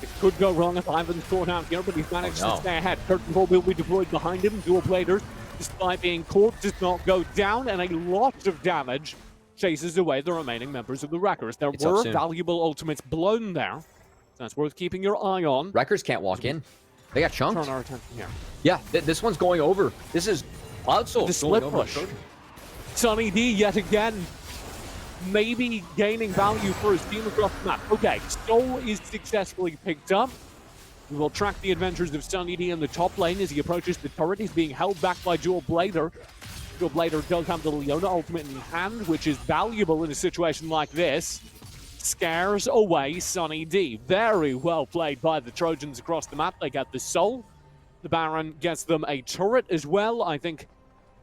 It could go wrong if Ivan's caught out here, but he's managed to stay ahead. Curtain ball will be deployed behind him. Dual bladers, despite being caught, does not go down, and a lot of damage chases away the remaining members of the Wreckers. There were valuable ultimates blown there. So that's worth keeping your eye on. Wreckers can't walk in. They got chunked. Turn our attention here. Yeah, this one's going over. This is Cloud Soul. The slip push. Sunny D yet again. Maybe gaining value for his team across the map. Okay, Soul is successfully picked up. We will track the adventures of Sunny D in the top lane as he approaches the turret. He's being held back by Dual Blader. Dual Blader does have the Leona ultimate in hand, which is valuable in a situation like this. Scares away Sunny D. Very well played by the Trojans across the map. They get the Soul. The Baron gets them a turret as well. I think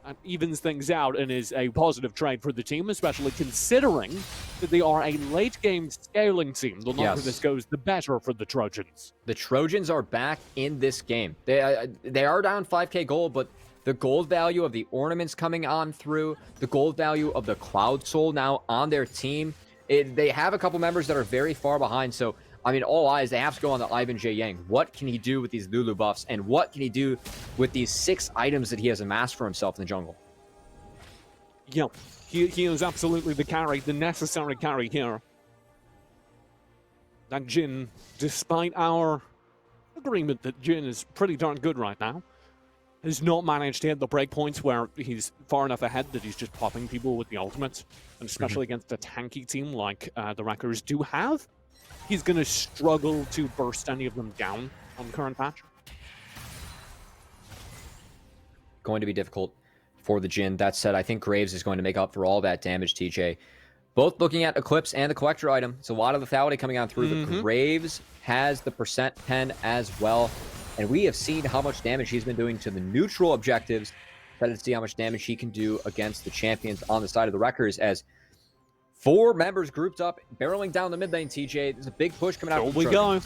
that evens things out and is a positive trade for the team, especially considering that they are a late-game scaling team. The longer this goes, the better for the Trojans. The Trojans are back in this game. They are down 5k gold, but the gold value of the ornaments coming on through, the gold value of the Cloud Soul now on their team, they have a couple members that are very far behind, so I mean, all eyes, they have to go on the Ivan J. Yang. What can he do with these Lulu buffs, and what can he do with these 6 items that he has amassed for himself in the jungle? Yep, he is absolutely the carry, the necessary carry here. That Jhin, despite our agreement that Jhin is pretty darn good right now, has not managed to hit the breakpoints where he's far enough ahead that he's just popping people with the ultimates, and especially against a tanky team like the Wreckers do have, he's going to struggle to burst any of them down on the current patch. Going to be difficult for the Jhin. That said, I think Graves is going to make up for all that damage, TJ. Both looking at Eclipse and the Collector item. It's a lot of lethality coming on through, but Graves has the percent pen as well. And we have seen how much damage he's been doing to the neutral objectives. Let's see how much damage he can do against the champions on the side of the Wreckers, as 4 members grouped up, barreling down the mid lane, TJ. There's a big push coming out. Here we go.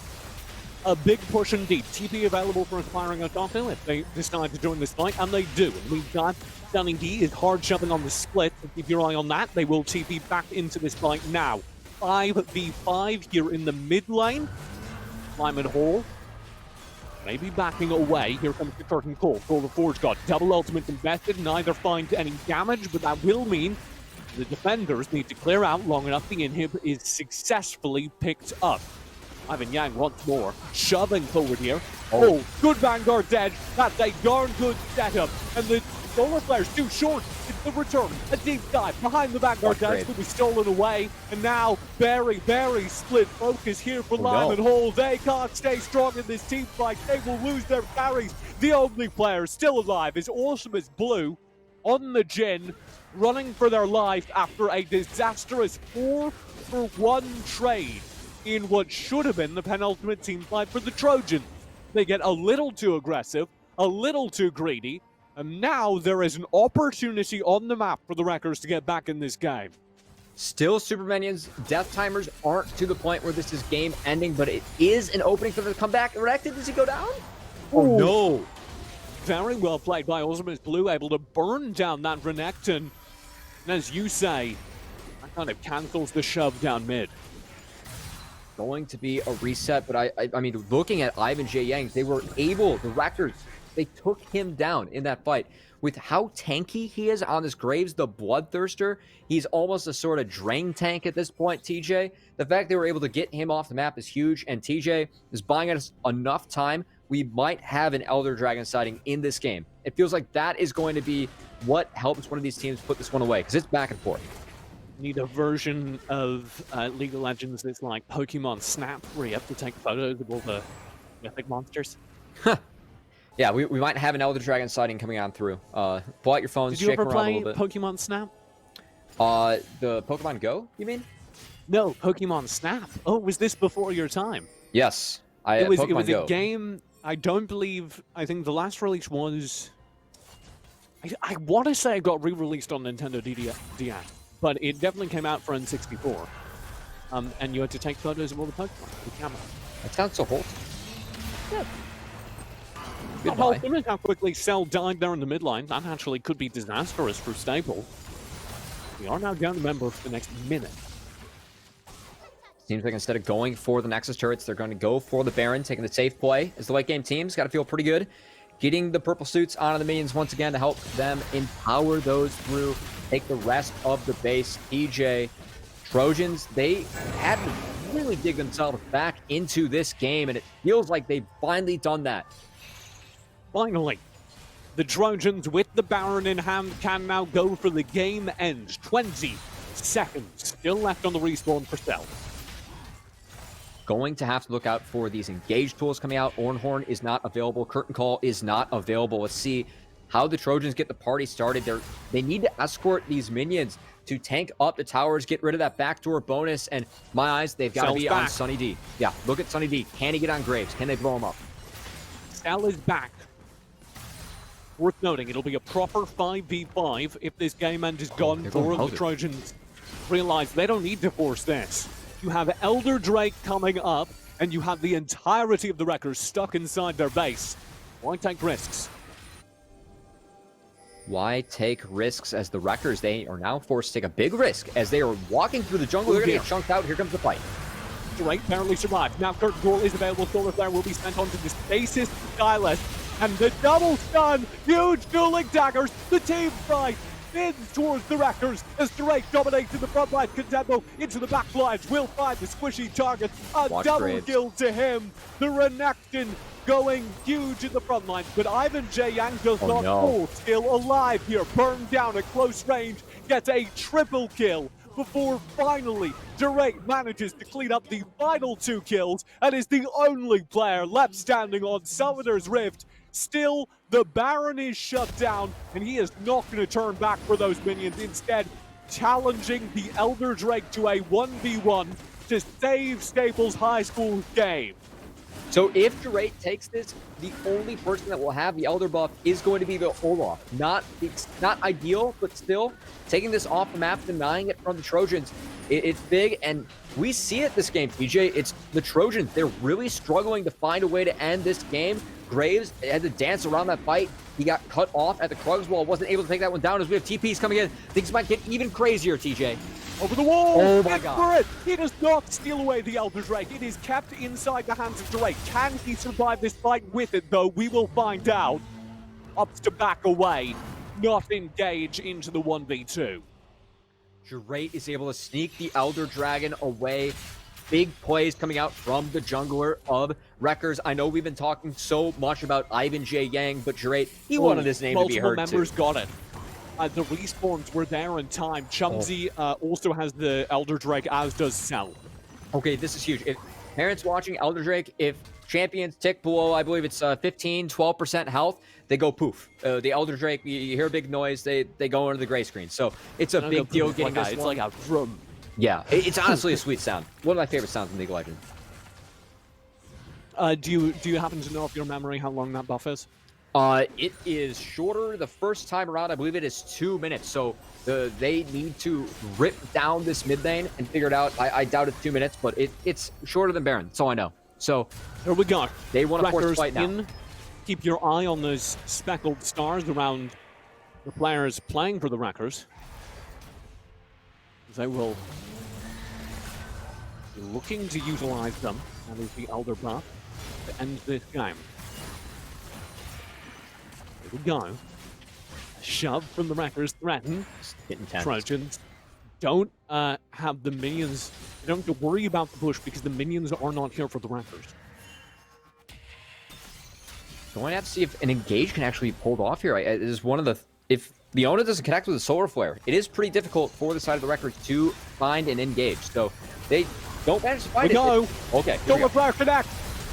A big push indeed. TP available for acquiring a top hill if they decide to join this fight, and they do. And we've got Stunning D is hard shoving on the split, so keep your eye on that. They will TP back into this fight now. 5v5 here in the mid lane. Lyman Hall maybe backing away. Here comes the curtain call. Call the Forge God. Double ultimate invested. Neither find any damage, but that will mean the defenders need to clear out long enough. The inhib is successfully picked up. Ivan Yang once more, shoving forward here. Oh, good Vanguard dead. That's a darn good setup. And the Solar Flare's too short. It's the return. A deep dive behind the Vanguard dead. Could be stolen away. And now, very split focus here for Lyman Hall. They can't stay strong in this team fight. They will lose their carries. The only player still alive is Awesome as Blue on the Jhin, running for their life after a disastrous 4-for-1 trade in what should have been the penultimate team fight for the Trojans. They get a little too aggressive, a little too greedy, and now there is an opportunity on the map for the Wreckers to get back in this game. Still super minions. Death timers aren't to the point where this is game ending, but it is an opening for them to come back. Erected, does he go down? Oh no. Very well played by Ultimate Blue, able to burn down that Renekton. And as you say, that kind of cancels the shove down mid. Going to be a reset, but I mean, looking at Ivan J. Yang, they were able, the Wreckers, they took him down in that fight. With how tanky he is on this Graves, the Bloodthirster, he's almost a sort of drain tank at this point, TJ. The fact they were able to get him off the map is huge, and TJ is buying us enough time. We might have an Elder Dragon sighting in this game. It feels like that is going to be what helps one of these teams put this one away, because it's back and forth. Need a version of League of Legends that's like Pokemon Snap, where you have to take photos of all the mythic monsters. Yeah, we might have an Elder Dragon sighting coming on through. Pull out your phones, Did you shake ever them around a play little bit. Pokemon Snap? The Pokemon Go, you mean? No, Pokemon Snap. Oh, was this before your time? Yes, it was Go. a game. I don't believe. I think the last release was. I want to say it got re-released on Nintendo DS, but it definitely came out for N64. And you had to take photos of all the Pokemon with camera. That sounds so wholesome. Yeah. Not wholesome. How quickly Cell died there in the midline. That actually could be disastrous for Staple. We are now down to member for the next minute. Seems like instead of going for the Nexus turrets, they're going to go for the Baron, taking the safe play. As the late game team's got to feel pretty good. Getting the purple suits onto the minions once again to help them empower those through. Take the rest of the base. TJ, Trojans, they had to really dig themselves back into this game, and it feels like they've finally done that. Finally, the Trojans with the Baron in hand can now go for the game end. 20 seconds still left on the respawn for Cell. Going to have to look out for these engage tools coming out. Ornhorn is not available. Curtain Call is not available. Let's see how the Trojans get the party started. They need to escort these minions to tank up the towers, get rid of that backdoor bonus, and my eyes, they've got to be on Sunny D. Yeah, look at Sunny D. Can he get on Graves? Can they blow him up? Cell is back. Worth noting, it'll be a proper 5v5 if this game end is gone for the Trojans realize they don't need to force this. You have Elder Drake coming up, and you have the entirety of the Wreckers stuck inside their base. Why take risks? Why take risks as the Wreckers? They are now forced to take a big risk as they are walking through the jungle. They're going to get chunked out. Here comes the fight. Drake barely survives. Now Curtain Roll is available. Solar Flare will be spent onto the Stasis Skyless. And the double stun, huge dueling daggers, the team fight spins towards the Wreckers as Drake dominates in the front line. Contendo into the back lines, will find the squishy target. A double kill to him. The Renekton going huge in the front line, but Ivan J. Yang does not fall. Still alive here, burned down at close range, gets a triple kill before finally Drake manages to clean up the final 2 kills and is the only player left standing on Summoner's Rift. Still, the Baron is shut down, and he is not going to turn back for those minions. Instead, challenging the Elder Drake to a 1v1 to save Staples High School's game. So if Drake takes this, the only person that will have the Elder buff is going to be the Olaf. Not ideal, but still, taking this off the map, denying it from the Trojans, it's big, and we see it this game, TJ. It's the Trojans. They're really struggling to find a way to end this game. Graves had to dance around that fight. He got cut off at the Krugs wall, wasn't able to take that one down as we have TPs coming in. Things might get even crazier, TJ. Over the wall! Oh my god. He does not steal away the Elder Drake. It is kept inside the hands of Drake. Can he survive this fight with it, though? We will find out. Opts to back away, not engage into the 1v2. Drake is able to sneak the Elder Dragon away. Big plays coming out from the jungler of Wreckers. I know we've been talking so much about Ivan J. Yang, but Drake, he wanted his name to be heard multiple members too. got it. The respawns were there in time. Chumsy also has the Elder Drake, as does Cell. Okay, this is huge. If parents watching Elder Drake, if champions tick below, I believe it's 15, 12% health, they go poof. The Elder Drake, you hear a big noise, they go under the gray screen. So it's a big deal getting this one. It's like a drum. Yeah, it's honestly a sweet sound. One of my favorite sounds in League of Legends. Do you happen to know off your memory how long that buff is? It is shorter the first time around. I believe it is 2 minutes. So they need to rip down this mid lane and figure it out. I doubt it's 2 minutes, but it's shorter than Baron. That's all I know. So here we go. They want to force fight now. Keep your eye on those speckled stars around the players playing for the Wreckers. They will be looking to utilize them. That is the Elder buff to end this game. Here we go. A shove from the Wreckers threaten. Trojans don't have the minions. They don't have to worry about the push because the minions are not here for the Wreckers. So I have to see if an engage can actually be pulled off here. It is one of the... If Leona doesn't connect with a Solar Flare, it is pretty difficult for the side of the Wreckers to find and engage. So they don't manage to find it. Okay. Solar Flare connect.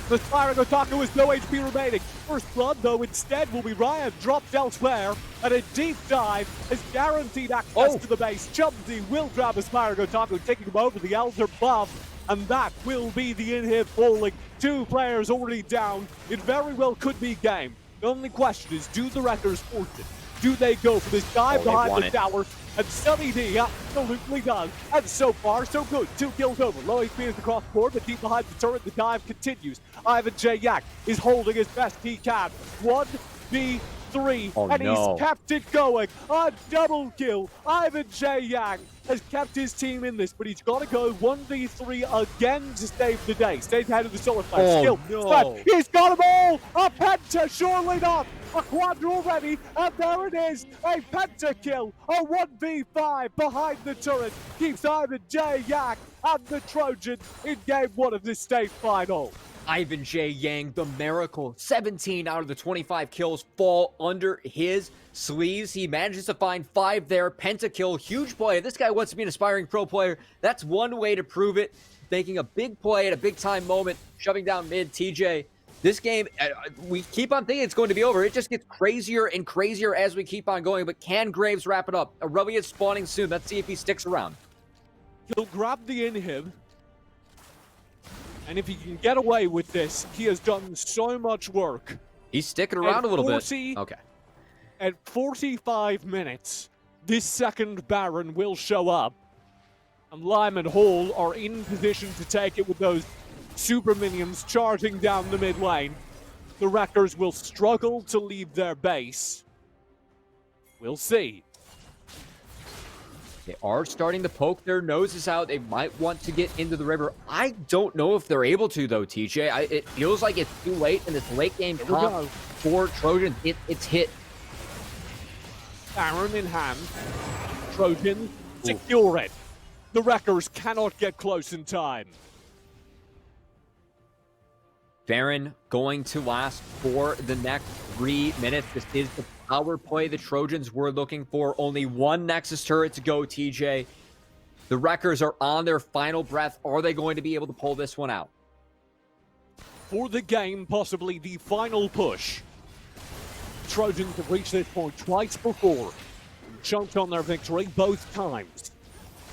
The Spyro Gotaku has no HP remaining. First blood, though, instead will be Ryan dropped elsewhere, and a deep dive has guaranteed access to the base. Chubsy will grab a Spyro Gotaku, taking him over the Elder buff, and that will be the inhib falling. 2 players already down. It very well could be game. The only question is, do the Wreckers force it? Do they go for this dive behind the tower? And Sunny D absolutely does. And so far, so good. 2 kills over. Low HP is across the board, but deep behind the turret, the dive continues. Ivan J. Yak is holding as best he can. 1v3, and he's kept it going. A double kill. Ivan J. Yang has kept his team in this, but he's got to go 1v3 again to save the day. Stays ahead of the Solar Flare. He's got them all. A penta, surely not. A quadra already, and there it is, a pentakill, a 1v5 behind the turret, keeps Ivan J. Yang and the Trojans in game 1 of this state final. Ivan J. Yang, the miracle, 17 out of the 25 kills fall under his sleeves. He manages to find 5 there, pentakill, huge play. If this guy wants to be an aspiring pro player, that's one way to prove it. Making a big play at a big time moment, shoving down mid. TJ, this game, we keep on thinking it's going to be over. It just gets crazier and crazier as we keep on going. But can Graves wrap it up? Aurelia's spawning soon. Let's see if he sticks around. He'll grab the inhib. And if he can get away with this, he has done so much work. He's sticking around a little bit. Okay. At 45 minutes, this second Baron will show up. And Lyman Hall are in position to take it with those super minions charging down the mid lane. The Wreckers will struggle to leave their base. We'll see. They are starting to poke their noses out. They might want to get into the river. I don't know if they're able to, though, TJ. It feels like it's too late in this late game comp for Trojans. It's hit. Baron in hand. Trojans secure it. The Wreckers cannot get close in time. Baron going to last for the next 3 minutes. This is the power play the Trojans were looking for. Only one Nexus turret to go, TJ. The Wreckers are on their final breath. Are they going to be able to pull this one out? For the game, possibly the final push. Trojans have reached this point twice before. Choked on their victory both times.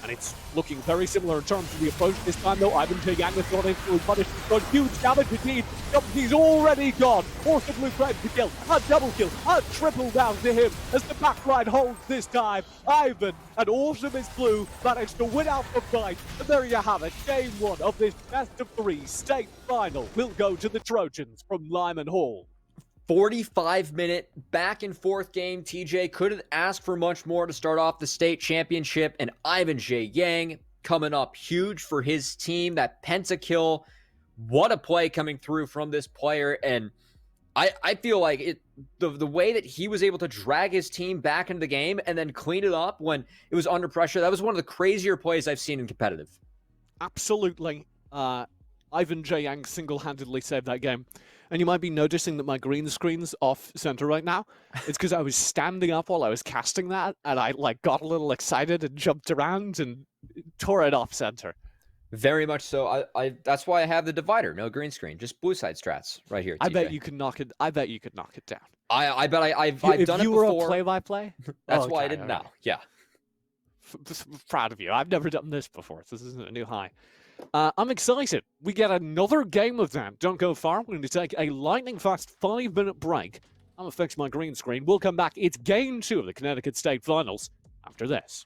And it's looking very similar in terms of the approach. This time, though, Ivan J. Yang has got into his punishment. Got huge damage indeed. He's already gone. Forcibly framed to kill. A double kill. A triple down to him as the backline holds this time. Ivan and Awesomest Blue managed to win out the fight. And there you have it. Game 1 of this best of 3 state final will go to the Trojans from Lyman Hall. 45-minute back-and-forth game. TJ couldn't ask for much more to start off the state championship, and Ivan J. Yang coming up huge for his team. That pentakill, what a play coming through from this player, and I feel like the way that he was able to drag his team back into the game and then clean it up when it was under pressure, that was one of the crazier plays I've seen in competitive. Absolutely. Ivan J. Yang single-handedly saved that game. And you might be noticing that my green screen's off center right now. It's because I was standing up while I was casting that, and I got a little excited and jumped around and tore it off center. Very much so. I that's why I have the divider, no green screen, just blue side strats right here. TJ. I bet you could knock it. I bet you could knock it down. I bet I've done it before. If you were a play-by-play, that's why I didn't know. Yeah. Proud of you. I've never done this before. This isn't a new high. I'm excited. We get another game of that. Don't go far. We're going to take a lightning-fast 5-minute break. I'm going to fix my green screen. We'll come back. It's game 2 of the Connecticut State Finals after this.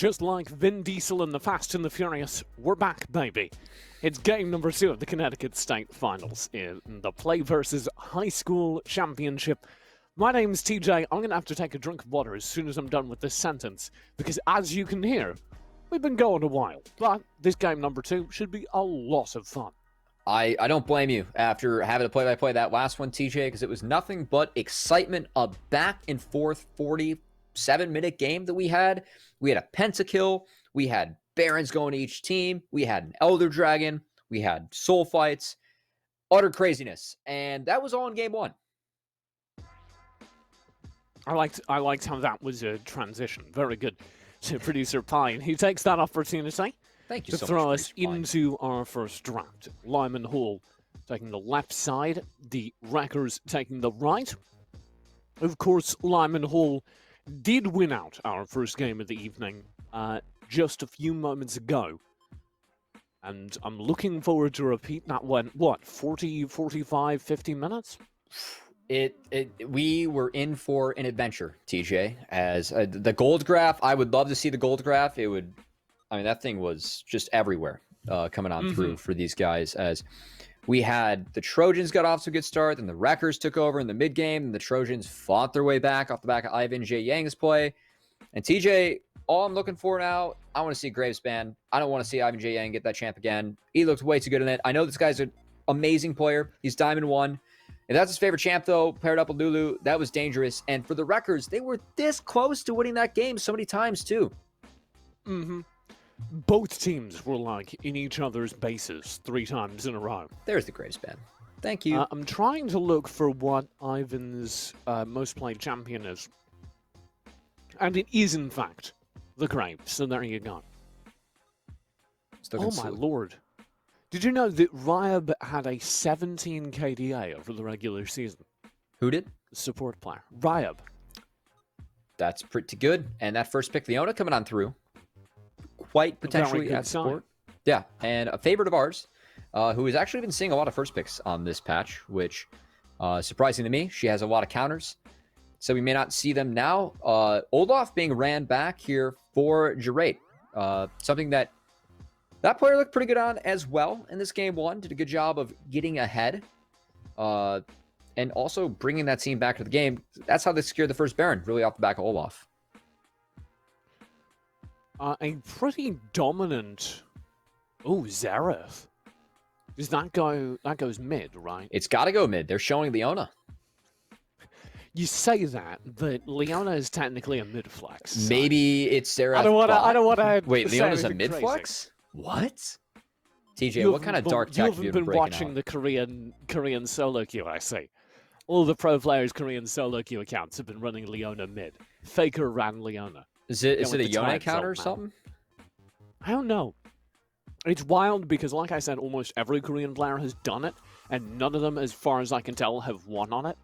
Just like Vin Diesel and the Fast and the Furious, we're back, baby. It's game number 2 of the Connecticut State Finals in the Play versus High School Championship. My name's TJ. I'm going to have to take a drink of water as soon as I'm done with this sentence, because as you can hear, we've been going a while. But this game number 2 should be a lot of fun. I don't blame you after having to play-by-play that last one, TJ, because it was nothing but excitement. A back-and-forth 47-minute game that we had. We had a pentakill. We had Barons going to each team. We had an Elder Dragon. We had soul fights. Utter craziness. And that was all in game 1. I liked how that was a transition. Very good to producer Pine. He takes that opportunity Thank you to so throw much, us into our first draft. Lyman Hall taking the left side, the Wreckers taking the right. Of course, Lyman Hall did win out our first game of the evening just a few moments ago. And I'm looking forward to repeat that one. What, 40, 45, 50 minutes? We were in for an adventure, TJ. As the gold graph, I would love to see the gold graph. That thing was just everywhere coming on through for these guys. As we had the Trojans got off to a good start, then the Wreckers took over in the mid game, and the Trojans fought their way back off the back of Ivan J. Yang's play. And TJ, all I'm looking for now, I want to see Graves ban. I don't want to see Ivan J. Yang get that champ again. He looked way too good in it. I know this guy's an amazing player. He's Diamond 1. If that's his favorite champ, though, paired up with Lulu, that was dangerous. And for the Wreckers, they were this close to winning that game so many times, too. Both teams were like in each other's bases 3 times in a row. There's the Graves ban. Thank you. I'm trying to look for what Ivan's most played champion is. And it is, in fact, the Graves. So there you go. Oh, my lord. Did you know that Ryab had a 17 KDA over the regular season? Who did? The support player. Ryab. That's pretty good. And that first pick, Leona, coming on through. Quite potentially at support. Yeah, and a favorite of ours, who has actually been seeing a lot of first picks on this patch, which, surprising to me, she has a lot of counters. So we may not see them now. Olaf being ran back here for Jarate. Something that player looked pretty good on as well in this game 1. Did a good job of getting ahead. And also bringing that team back to the game. That's how they secured the first Baron, really off the back of Olaf. A pretty dominant... Oh, Zareth. Does that go... That goes mid, right? It's got to go mid. They're showing Leona. You say that, but Leona is technically a mid flex. So. Maybe it's Zareth. I don't want to. Wait, Leona's a mid flex? What? TJ, what kind of dark tech have you been watching out? The Korean solo queue, I see. All the pro players' Korean solo queue accounts have been running Leona mid. Faker ran Leona. Is it a Yone counter or something? I don't know. It's wild because, like I said, almost every Korean player has done it, and none of them, as far as I can tell, have won on it.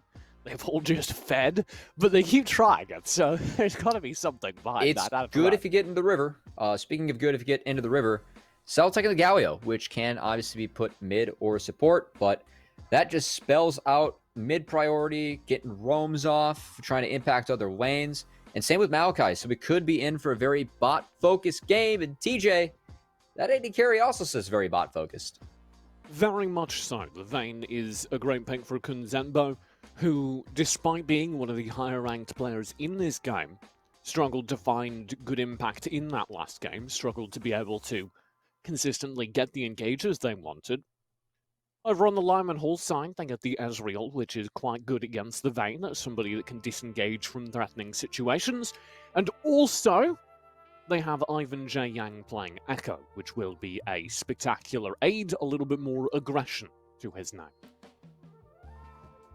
They've all just fed, but they keep trying it, so there's got to be something behind that. It's good if you get into the river. Speaking of good if you get into the river, Celtic and the Galio, which can obviously be put mid or support, but that just spells out mid priority, getting roams off, trying to impact other lanes. And same with Malachi, so we could be in for a very bot-focused game. And TJ, that AD carry also says very bot-focused. Very much so. The Vayne is a great pick for Kunzenbo, who, despite being one of the higher-ranked players in this game, struggled to find good impact in that last game, struggled to be able to consistently get the engages they wanted. Over on the Lyman Hall side, they get the Ezreal, which is quite good against the Vayne, somebody that can disengage from threatening situations. And also, they have Ivan J. Yang playing Echo, which will be a spectacular aid, a little bit more aggression to his name.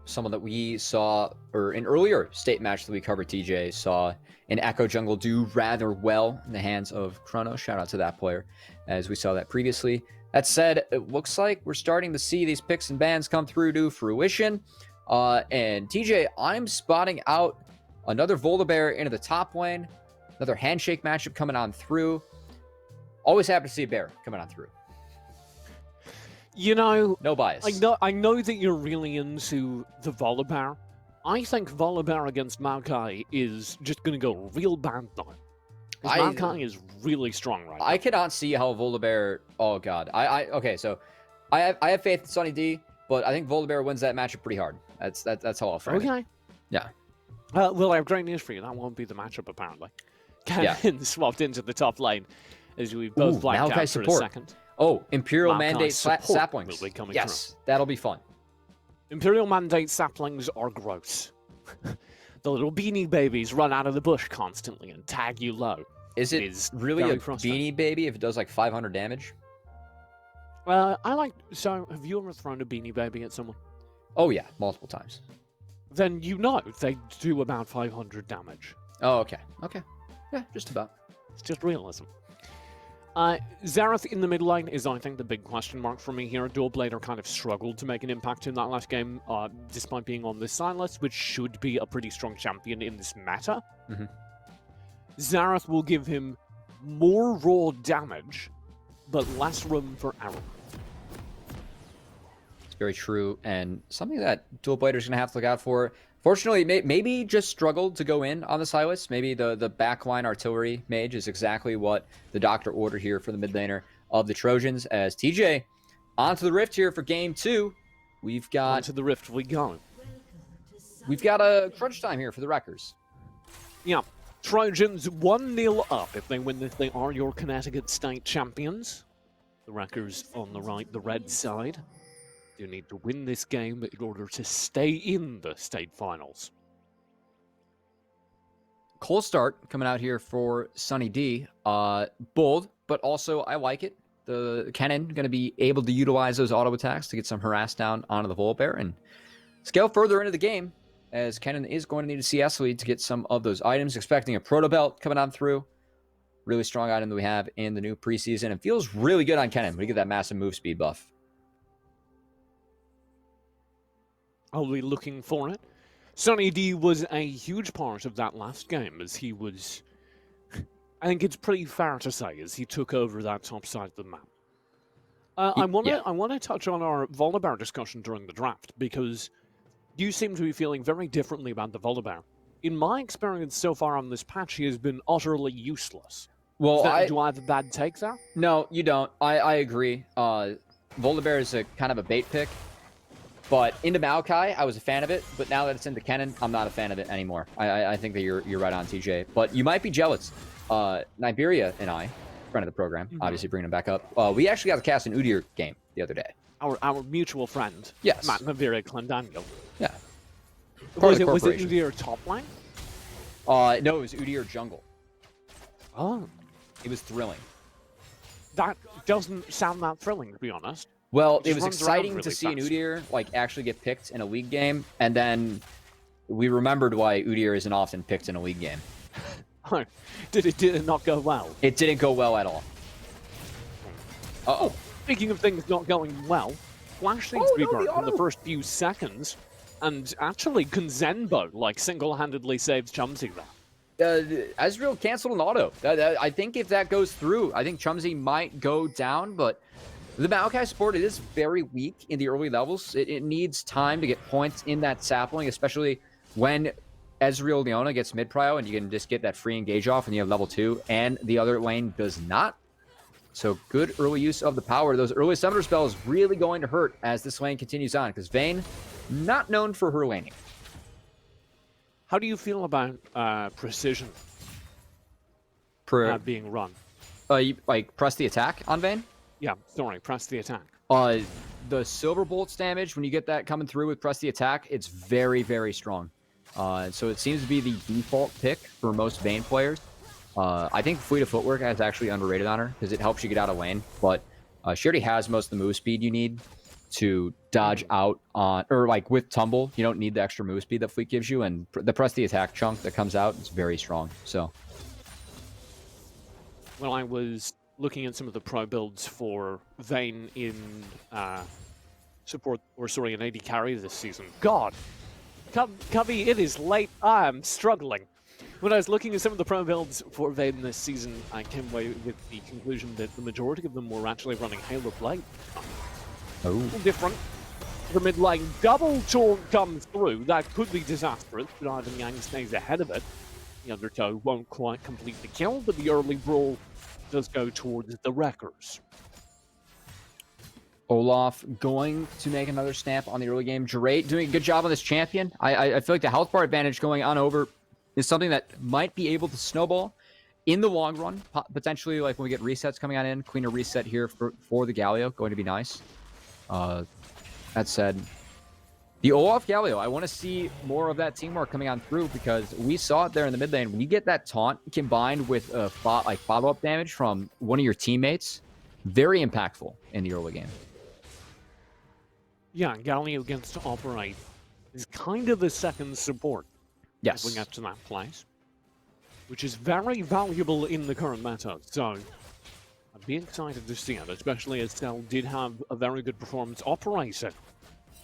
Someone that we saw, or an earlier state match that we covered, TJ, saw an Echo jungle do rather well in the hands of Chrono. Shout out to that player, as we saw that previously. That said, it looks like we're starting to see these picks and bans come through to fruition. And TJ, I'm spotting out another Volibear into the top lane, another handshake matchup coming on through. Always happy to see a bear coming on through. You know, no bias. I know that you're really into the Volibear. I think Volibear against Maokai is just going to go real bad though. Maokai is really strong right now. I cannot see how Volibear. Oh god. Okay. So I have faith in Sunny D, but I think Volibear wins that matchup pretty hard. That's how I'll frame it. Okay. Yeah. Well, I have great news for you. That won't be the matchup apparently. Cannon swapped into the top lane as we both blacked out for a second. Oh, Imperial Maokai Mandate will saplings. be coming Yes, through. that'll be fun. Imperial Mandate saplings are gross. The little beanie babies run out of the bush constantly and tag you low. Is it really a beanie baby if it does like 500 damage? So, have you ever thrown a beanie baby at someone? Oh yeah, multiple times. Then you know they do about 500 damage. Oh, okay. Okay. Yeah, just about. It's just realism. Xerath in the mid lane is, I think, the big question mark for me here. Dualblader kind of struggled to make an impact in that last game, despite being on the side list, which should be a pretty strong champion in this meta. Mm-hmm. Xerath will give him more raw damage, but less room for error. It's very true, and something that Dualblader's going to have to look out for. Fortunately, maybe just struggled to go in on the Silas. Maybe the backline artillery mage is exactly what the doctor ordered here for the mid laner of the Trojans. As TJ, onto the Rift here for game 2. We've got... Onto the Rift we go. We've got a crunch time here for the Wreckers. Yeah. Trojans 1-0 up. If they win this, they are your Connecticut state champions. The Wreckers on the right, the red side. You need to win this game in order to stay in the state finals. Cold start coming out here for Sunny D. Bold, but also I like it. The Kennen going to be able to utilize those auto attacks to get some harass down onto the Volibear and scale further into the game, as Kennen is going to need a CS lead to get some of those items. Expecting a Proto Belt coming on through. Really strong item that we have in the new preseason. It feels really good on Kennen when you get that massive move speed buff. I'll be looking for it. Sunny D was a huge part of that last game, as he was... I think it's pretty fair to say, as he took over that top side of the map. I want to touch on our Volibear discussion during the draft, because you seem to be feeling very differently about the Volibear. In my experience so far on this patch, he has been utterly useless. Well, do I have a bad take there? No, you don't. I agree. Volibear is a kind of a bait pick. But into Maokai, I was a fan of it. But now that it's into Kennen, I'm not a fan of it anymore. I think that you're right on, TJ. But you might be jealous. Niberia and I, friend of the program, obviously bringing him back up. We actually got to cast an Udyr game the other day. Our mutual friend. Yes. Matt Niberia Clendaniel. Yeah. Was it Udyr top lane? No, it was Udyr jungle. Oh. It was thrilling. That doesn't sound that thrilling, to be honest. Well, it was exciting to see an Udyr actually get picked in a league game, and then we remembered why Udyr isn't often picked in a league game. Did it not go well? It didn't go well at all. Uh-oh. Speaking of things not going well, Flash seems to be burnt in the first few seconds, and actually Konzenbo, single-handedly saves Chumsy there. Ezreal canceled an auto. I think if that goes through, I think Chumsy might go down, but the Maokai support, it is very weak in the early levels. It needs time to get points in that sapling, especially when Ezreal Leona gets mid-prio and you can just get that free engage off and you have level 2, and the other lane does not. So good early use of the power. Those early summoner spells really going to hurt as this lane continues on, because Vayne, not known for her laning. How do you feel about precision being run? You, press the attack on Vayne? Yeah, sorry, press the attack. The Silver Bolt's damage, when you get that coming through with press the attack, it's very, very strong. So it seems to be the default pick for most Vayne players. I think Fleet of Footwork is actually underrated on her, because it helps you get out of lane, but she already has most of the move speed you need to dodge out on, or with Tumble, you don't need the extra move speed that Fleet gives you, and the press the attack chunk that comes out is very strong, so. When I was looking at some of the pro builds for Vayne in in AD carry this season. God, Cubby, it is late. I'm struggling. When I was looking at some of the pro builds for Vayne this season, I came away with the conclusion that the majority of them were actually running Halo Blade. Oh. Different. The mid lane double taunt comes through. That could be disastrous, but Ivan Yang stays ahead of it. The Undertow won't quite complete the kill, but the early brawl does go towards the Wreckers. Olaf going to make another snap on the early game. Drake doing a good job on this champion. I feel like the health bar advantage going on over is something that might be able to snowball in the long run. Potentially, like when we get resets coming on in. Cleaner reset here for the Galio. Going to be nice. That said, the Olaf Galio, I want to see more of that teamwork coming on through because we saw it there in the mid lane. When you get that taunt combined with follow-up damage from one of your teammates, very impactful in the early game. Yeah, Galio against Operate is kind of the second support. Yes. Going up to that place, which is very valuable in the current meta. So I'd be excited to see it, especially as Cell did have a very good performance operating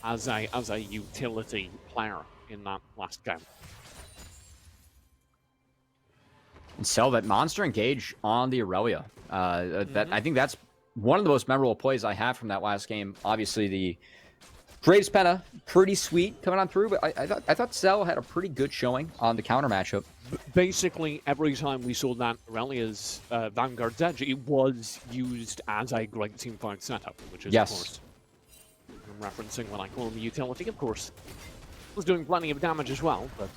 as a utility player in that last game. And Cell, that monster engage on the Aurelia. I think that's one of the most memorable plays I have from that last game. Obviously, the Graves Penna, pretty sweet coming on through, but I thought Cell had a pretty good showing on the counter matchup. Basically, every time we saw that Aurelia's Vanguard's Edge, it was used as a great teamfight setup, which is, yes, of course, I'm referencing when I call him the utility, of course. Was doing plenty of damage as well, but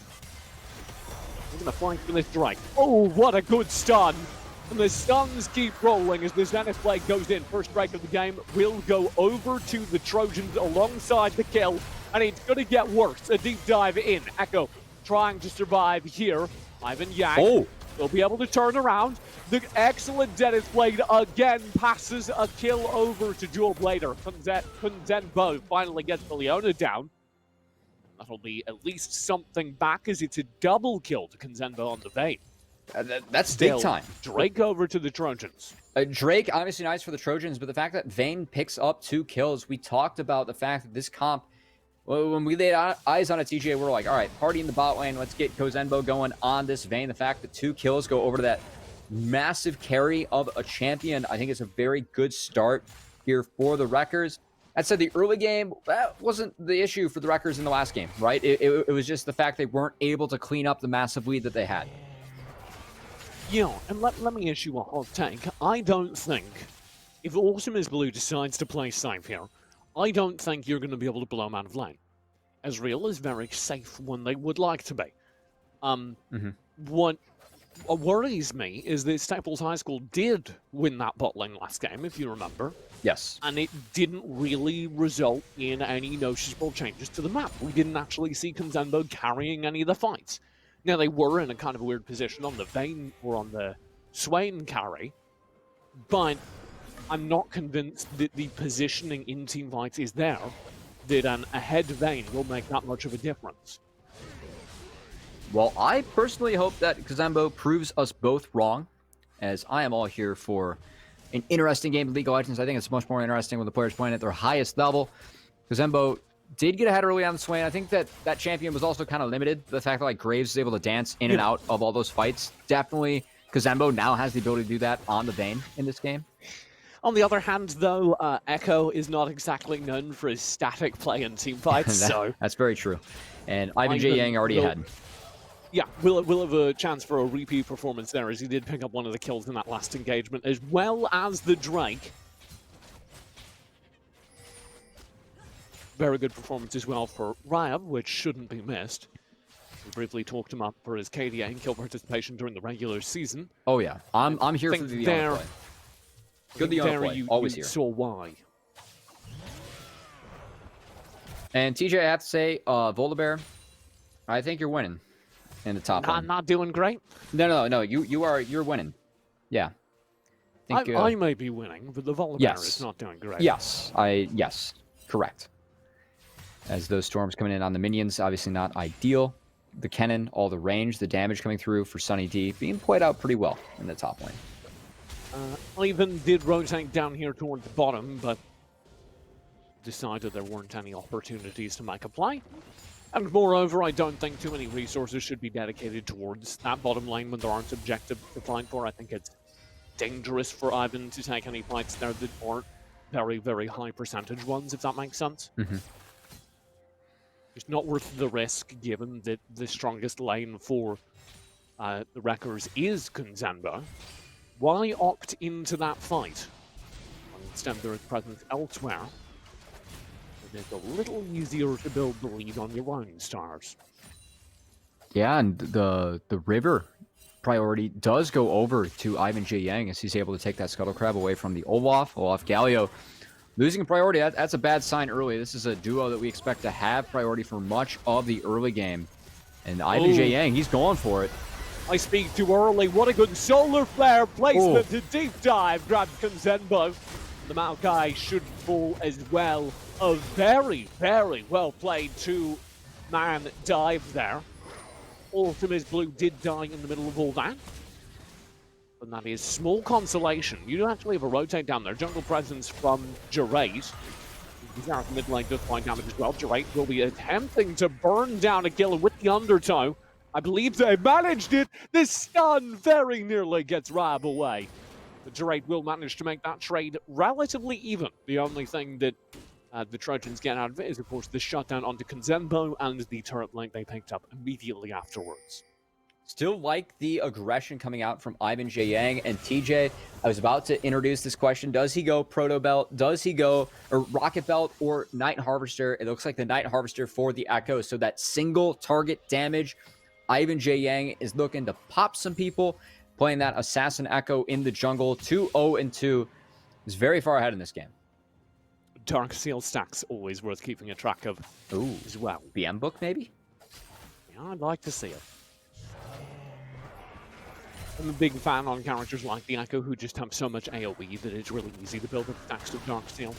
we're going to fight for this Drake. Oh, what a good stun! And the stuns keep rolling as the Zenith Blade goes in. First break of the game will go over to the Trojans alongside the kill. And it's going to get worse. A deep dive in. Echo trying to survive here. Ivan Yang will be able to turn around. The excellent Zenith Blade again passes a kill over to Dual Blader. Kunzenbo finally gets the Leona down. That'll be at least something back as it's a double kill to Kunzenbo on the Vayne. That's Still, big time. Drake over to the Trojans. Drake, obviously nice for the Trojans, but the fact that Vayne picks up 2 kills, we talked about the fact that this comp, when we laid eyes on it, TJ, we're like, all right, party in the bot lane, let's get Kozenbo going on this Vayne. The fact that 2 kills go over to that massive carry of a champion, I think it's a very good start here for the Wreckers. That said, the early game, that wasn't the issue for the Wreckers in the last game, right? It was just the fact they weren't able to clean up the massive lead that they had. Yeah, and let me issue a hot take. I don't think, if Autumn is Blue decides to play safe here, I don't think you're going to be able to blow them out of lane. Ezreal is very safe when they would like to be. What worries me is that Staples High School did win that bot lane last game, if you remember. Yes. And it didn't really result in any noticeable changes to the map. We didn't actually see Kunzenbo carrying any of the fights. Now, they were in a kind of a weird position on the Vayne or on the Swain carry, but I'm not convinced that the positioning in teamfights is there, that an ahead Vayne will make that much of a difference. Well, I personally hope that Kazembo proves us both wrong, as I am all here for an interesting game of League of Legends. I think it's much more interesting when the players playing at their highest level. Kazembo did get ahead early on the Swain. I think that that champion was also kind of limited. The fact that like Graves is able to dance in and out of all those fights. Definitely, Kazembo now has the ability to do that on the Vayne in this game. On the other hand, though, Echo is not exactly known for his static play in teamfights, so... That's very true. And Ivan J. Yang already ahead. Yeah, we'll have a chance for a repeat performance there, as he did pick up one of the kills in that last engagement, as well as the Drake. Very good performance as well for Ryab, which shouldn't be missed. We briefly talked him up for his KDA and kill participation during the regular season. Oh yeah, I'm here for the Yona play. Good the Yona play, always here. Saw why. And TJ, I have to say, Volibear, I think you're winning in the top lane. Not doing great? No, you're winning. Yeah. I may be winning, but the Volibear is not doing great. Yes, correct. As those storms coming in on the minions, obviously not ideal. The Kennen, all the range, the damage coming through for Sunny D, being played out pretty well in the top lane. Ivan did rotate down here towards the bottom, but decided there weren't any opportunities to make a play. And moreover, I don't think too many resources should be dedicated towards that bottom lane when there aren't objectives to fight for. I think it's dangerous for Ivan to take any fights there that aren't very, very high percentage ones, if that makes sense. It's not worth the risk, given that the strongest lane for the Wreckers is Kunzenbo, why opt into that fight? Instead, there is presence elsewhere. It's a little easier to build the lead on your own stars. Yeah, and the river priority does go over to Ivan J. Yang as he's able to take that Scuttle Crab away from the Olaf. Olaf Galio losing priority. That's a bad sign early. This is a duo that we expect to have priority for much of the early game. And Ivan J. Yang, he's going for it. I speak too early. What a good solar flare placement to deep dive. Grabs Kunzenbo. The Maokai should fall as well. A very, very well played two-man dive there. Ultimus Blue did die in the middle of all that. But that is small consolation. You don't actually have a rotate down there. Jungle presence from Jarate. He's out mid lane, does find damage as well. Jarate will be attempting to burn down a killer with the undertow. I believe they managed it. This stun very nearly gets Rab away. But Jarate will manage to make that trade relatively even. The only thing that the Trojans get out of it is, of course, the shutdown onto Kunzenbo and the turret link they picked up immediately afterwards. Still like the aggression coming out from Ivan J. Yang and TJ. I was about to introduce this question. Does he go Proto Belt? Does he go or Rocket Belt or Night Harvester? It looks like the Night Harvester for the Echo. So that single target damage. Ivan J. Yang is looking to pop some people. Playing that Assassin Echo in the jungle. 2-0-2. Is very far ahead in this game. Dark Seal stacks always worth keeping a track of as well. BM book, maybe? Yeah, I'd like to see it. I'm a big fan on characters like the Echo who just have so much AoE that it's really easy to build up stacks of Dark Seal.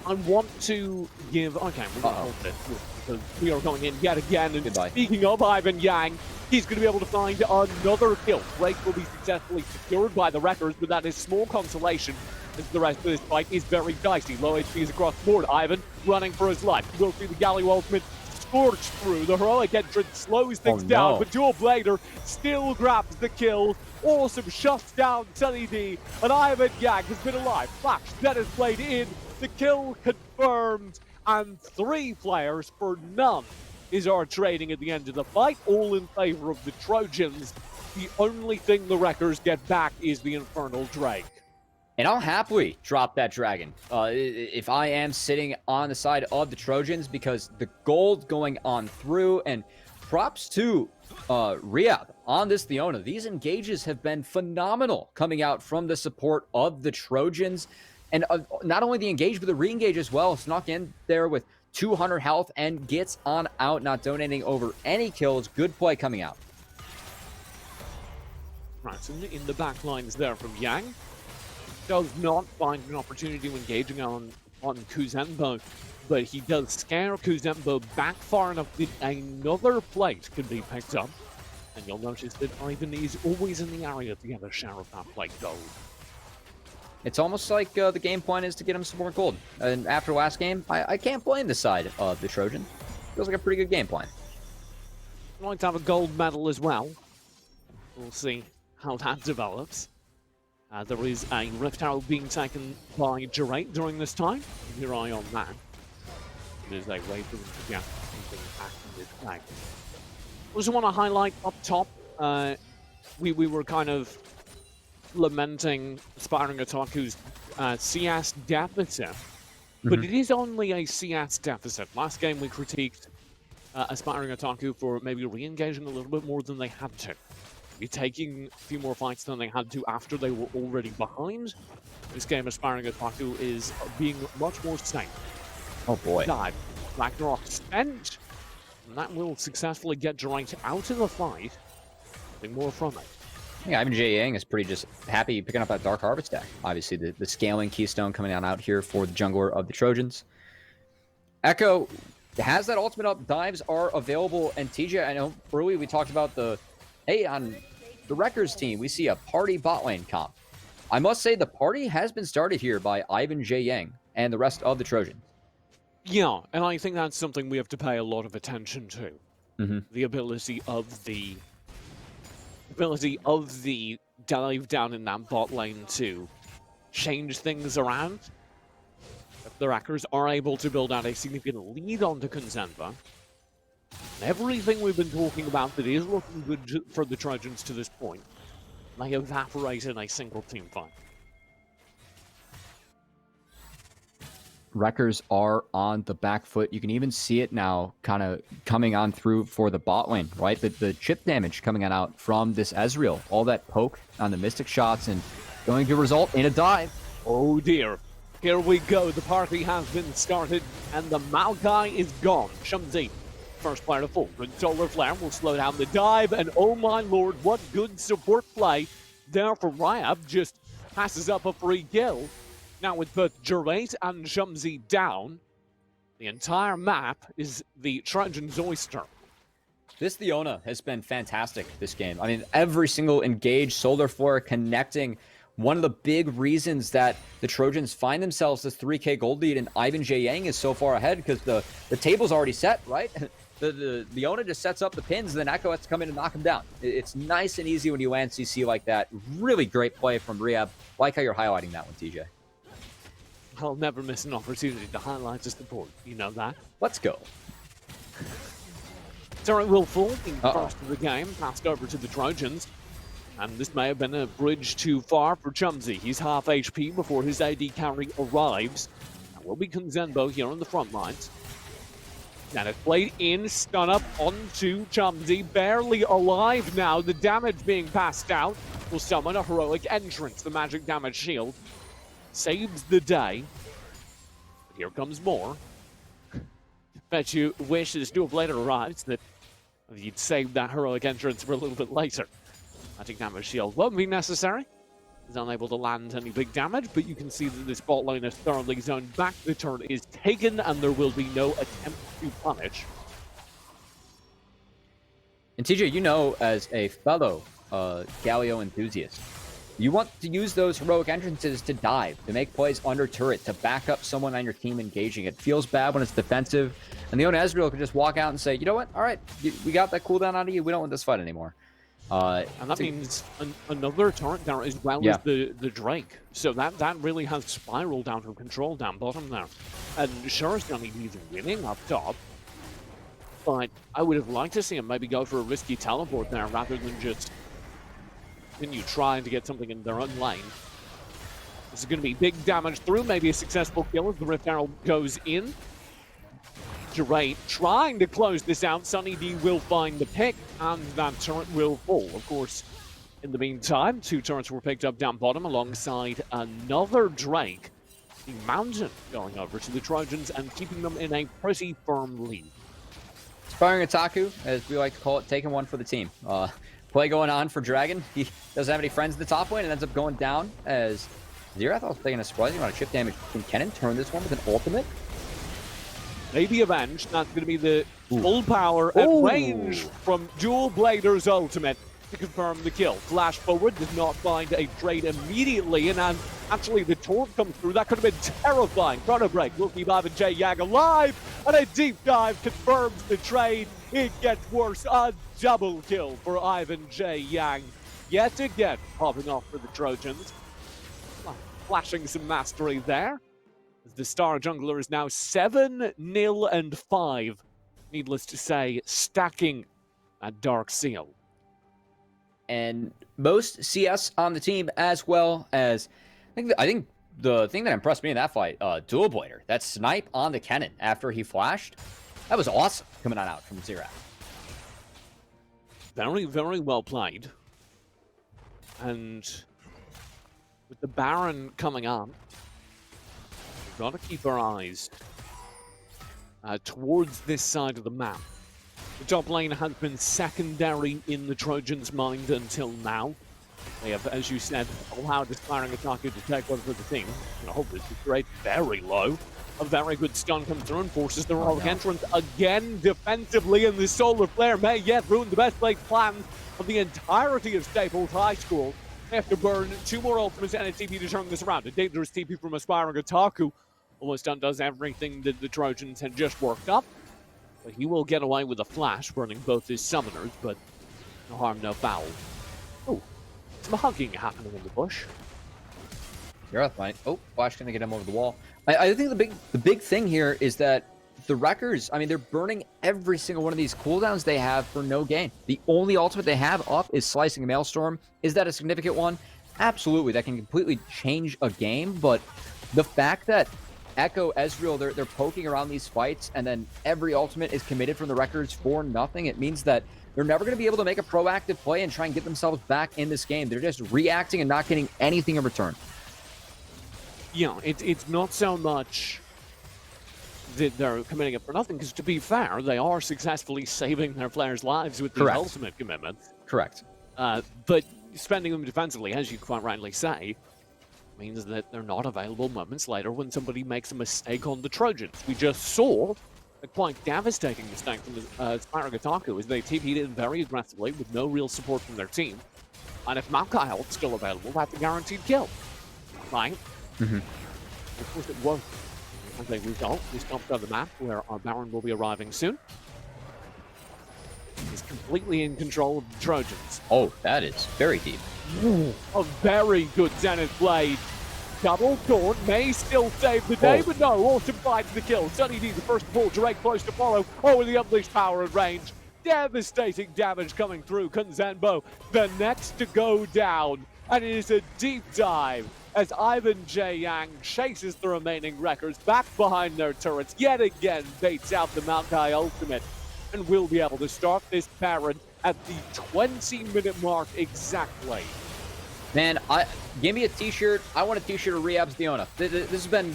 I want to give... Okay, we're going to hold it because we are going in yet again. And speaking of Ivan Yang, he's going to be able to find another kill. Drake will be successfully secured by the Wreckers, but that is small consolation as the rest of this fight is very dicey. Low HPs across the board. Ivan running for his life. We'll see the Galio ultimate scorch through. The heroic entrance slows things down, but Dual Blader still grabs the kill. Awesome shuts down Sunny D, and Ivan Yang has been alive. Flash, Dennis played in. The kill confirmed, and 3 players for none is our trading at the end of the fight, all in favor of the Trojans. The only thing the Wreckers get back is the Infernal Drake. And I'll happily drop that dragon if I am sitting on the side of the Trojans, because the gold going on through, and props to Riab on this Leona. These engages have been phenomenal coming out from the support of the Trojans. And not only the engage, but the re-engage as well. Snuck in there with 200 health and gets on out, not donating over any kills. Good play coming out. Ransom in the back lines there from Yang. Does not find an opportunity to engaging on Kunzenbo, but he does scare Kunzenbo back far enough that another plate can be picked up. And you'll notice that Ivan is always in the area to get a share of that plate gold. It's almost like the game plan is to get him some more gold. And after last game, I can't blame the side of the Trojan. Feels like a pretty good game plan. I'd like to have a gold medal as well. We'll see how that develops. There is a Rift Arrow being taken by Jarate during this time. Keep your eye on that. There's a way for them to get something back in this flag. I also want to highlight up top, we were kind of lamenting Aspiring Otaku's CS deficit, but it is only a CS deficit. Last game we critiqued Aspiring Otaku for maybe re-engaging a little bit more than they had to. Maybe taking a few more fights than they had to after they were already behind. This game Aspiring Otaku is being much more safe. Oh boy. Dive. Ragnarok spent, and that will successfully get Jarate out of the fight. Nothing more from it. Yeah, Ivan J. Yang is pretty just happy picking up that Dark Harvest deck. Obviously, the scaling keystone coming out here for the jungler of the Trojans. Echo has that ultimate up. Dives are available. And TJ, I know early we talked about hey, on the Wreckers team, we see a party bot lane comp. I must say the party has been started here by Ivan J. Yang and the rest of the Trojans. Yeah, and I think that's something we have to pay a lot of attention to. The ability of the dive down in that bot lane to change things around. If the Wreckers are able to build out a significant lead onto Kunzenbo, Everything we've been talking about that is looking good for the Trojans to this point may evaporate in a single team fight. Wreckers are on the back foot. You can even see it now kind of coming on through for the bot lane, right? The chip damage coming on out from this Ezreal. All that poke on the Mystic shots and going to result in a dive. Oh dear. Here we go. The party has been started and the Maokai is gone. Shumzi, first player to fall. Good Solar Flare will slow down the dive. And oh my lord, what good support play there for Ryab. Just passes up a free kill. Now with both Gervais and Shumzi down, the entire map is the Trojans' oyster. This Leona has been fantastic this game. I mean, every single engaged Solar Flare connecting. One of the big reasons that the Trojans find themselves this 3K gold lead and Ivan J. Yang is so far ahead because the table's already set, right? The Leona just sets up the pins and then Echo has to come in and knock him down. It's nice and easy when you land CC like that. Really great play from Rehab. Like how you're highlighting that one, TJ. I'll never miss an opportunity to highlight the support. You know that. Let's go. Turret will fall, being first of the game, passed over to the Trojans. And this may have been a bridge too far for Chumsy. He's half HP before his AD carry arrives. And will be Kunzenbo here on the front lines. And it's played in, stun up onto Chumsy. Barely alive now. The damage being passed out will summon a heroic entrance. The magic damage shield saves the day. But here comes more. Bet you wish this dual blader arrives that you'd save that heroic entrance for a little bit later. Magic damage shield won't be necessary. He's unable to land any big damage, but you can see that this bot lane is thoroughly zoned back. The turret is taken, and there will be no attempt to punish. And TJ, you know, as a fellow Galio enthusiast, you want to use those heroic entrances to dive, to make plays under turret, to back up someone on your team engaging. It feels bad when it's defensive, and the own Ezreal could just walk out and say, you know what, all right, we got that cooldown out of you, we don't want this fight anymore. And that means another turret there as well as the Drake. So that really has spiraled out of control down bottom there. And sure, he's winning up top. But I would have liked to see him maybe go for a risky teleport there rather than just continue trying to get something in their own lane. This is going to be big damage through, maybe a successful kill as the Rift Arrow goes in. Duray trying to close this out. Sunny D will find the pick, and that turret will fall. Of course, in the meantime, two turrets were picked up down bottom alongside another Drake. The Mountain going over to the Trojans and keeping them in a pretty firm lead. Inspiring Otaku, as we like to call it, taking one for the team. Play going on for Dragon. He doesn't have any friends in the top lane and ends up going down as Xerath also taking a surprising amount of chip damage. Can Kennen turn this one with an ultimate? Maybe Avenge. That's going to be the full power and range from Dual Blader's ultimate to confirm the kill. Flash forward, does not find a trade immediately, and actually the taunt comes through. That could have been terrifying. Chrono Break will keep Ivan J. Yang alive, and a deep dive confirms the trade. It gets worse. A double kill for Ivan J. Yang. Yet again, popping off for the Trojans. Flashing some mastery there. The Star Jungler is now 7-0-5. Needless to say, stacking at Dark Seal. And most CS on the team, as well as I think the thing that impressed me in that fight, Dual Blader, that snipe on the Kennen after he flashed, that was awesome coming on out from Xerath. Very, very well played. And with the Baron coming up, we've got to keep our eyes towards this side of the map. The top lane has been secondary in the Trojans' mind until now. They have, as you said, allowed Aspiring Otaku to take one for the team. And I hope this is great, very low. A very good stun comes through and forces the heroic entrance again defensively, and the Solar Flare may yet ruin the best laid plan of the entirety of Staples High School. They have to burn 2 more ultimates and a TP to turn this around. A dangerous TP from Aspiring Otaku almost undoes everything that the Trojans had just worked up. But he will get away with a flash, burning both his summoners, but no harm, no foul. Oh, some hugging happening in the bush. Xerath might. Oh, Flash gonna get him over the wall. I think the big thing here is that the Wreckers, I mean, they're burning every single one of these cooldowns they have for no gain. The only ultimate they have up is Slicing a Maelstrom. Is that a significant one? Absolutely. That can completely change a game, but the fact that Echo, Ezreal, they're poking around these fights, and then every ultimate is committed from the Wreckers for nothing, it means that they're never going to be able to make a proactive play and try and get themselves back in this game. They're just reacting and not getting anything in return. Yeah, it's not so much that they're committing it for nothing, because to be fair, they are successfully saving their players' lives with these ultimate commitments. Correct. But spending them defensively, as you quite rightly say, means that they're not available moments later when somebody makes a mistake on the Trojans. We just saw a quite devastating mistake from Spyro as they TP'd in very aggressively with no real support from their team. And if Maokai is still available, that's a guaranteed kill, right? Of course it won't. As a result, we stopped on the map where our Baron will be arriving soon. He's completely in control of the Trojans. Oh, that is very deep. Ooh, a very good Zenith Blade. Double Taunt may still save the day, but no, Autumn finds the kill. Sunny D, the first to pull, Drake close to follow. Oh, with the Unleashed power at range. Devastating damage coming through. Kunzenbo, the next to go down. And it is a deep dive as Ivan J. Yang chases the remaining Wreckers back behind their turrets, yet again baits out the Maokai ultimate, and will be able to start this Baron at the 20-minute mark exactly. Man, give me a t-shirt. I want a t-shirt of Rehab's Leona. This has been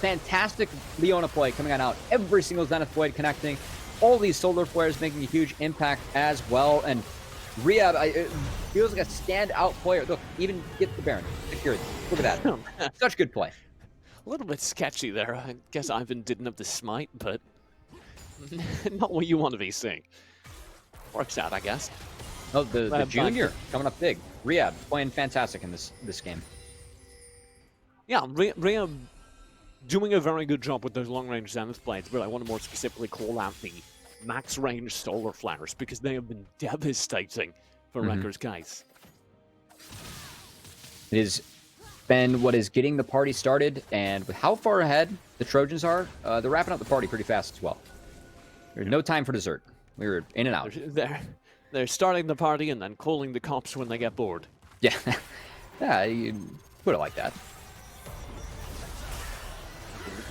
fantastic Leona play coming on out. Every single Zenith Blade connecting. All these solar flares making a huge impact as well. And Rehab feels like a standout player. Look, even get the Baron. Security. Look at that. Such good play. A little bit sketchy there. I guess Ivan didn't have the smite, but not what you want to be seeing. Works out, I guess. Oh, the junior coming up big. Rehab playing fantastic in this game. Yeah, Rehab doing a very good job with those long-range Zenith Blades, but I want to more specifically call out the max-range solar flares because they have been devastating for Wrecker's case. It has been what is getting the party started, and with how far ahead the Trojans are, they're wrapping up the party pretty fast as well. There's no time for dessert. We were in and out. They're starting the party and then calling the cops when they get bored. Yeah, yeah, you put it like that.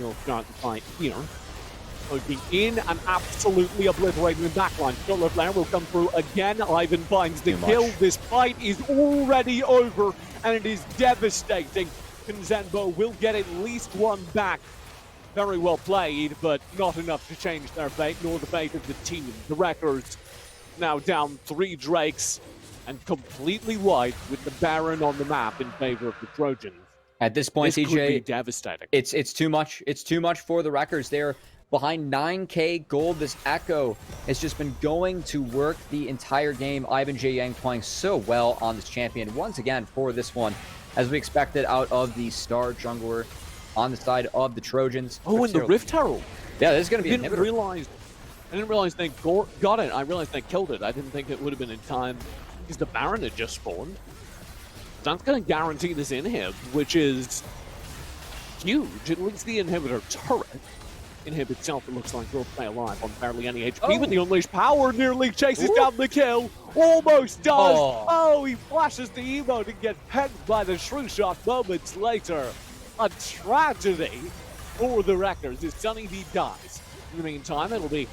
We'll start the fight here. Looking in and absolutely obliterating the backline. Solar Flare will come through again. Ivan finds the kill. This fight is already over, and it is devastating. Kunzenbo will get at least one back. Very well played, but not enough to change their fate, nor the fate of the team. The Wreckers now down 3 Drakes and completely wide with the Baron on the map in favor of the Trojans. At this point, this CJ, could be devastating. It's too much. It's too much for the Wreckers. They're behind 9K gold. This Echo has just been going to work the entire game. Ivan J. Yang playing so well on this champion once again for this one, as we expected out of the Star Jungler on the side of the Trojans. Oh, and the Rift Herald. Yeah, this is going to be I didn't realize they got it. I realized they killed it. I didn't think it would have been in time because the Baron had just spawned. That's going to guarantee this inhib, which is huge. At least the inhibitor turret. Inhib itself, it looks like, will stay alive on barely any HP, but the Unleashed power nearly chases down the kill. Almost does. Oh, he flashes the emote and gets pegged by the Shrew Shot moments later. A tragedy for the Wreckers as Sunny D dies. In the meantime, it'll be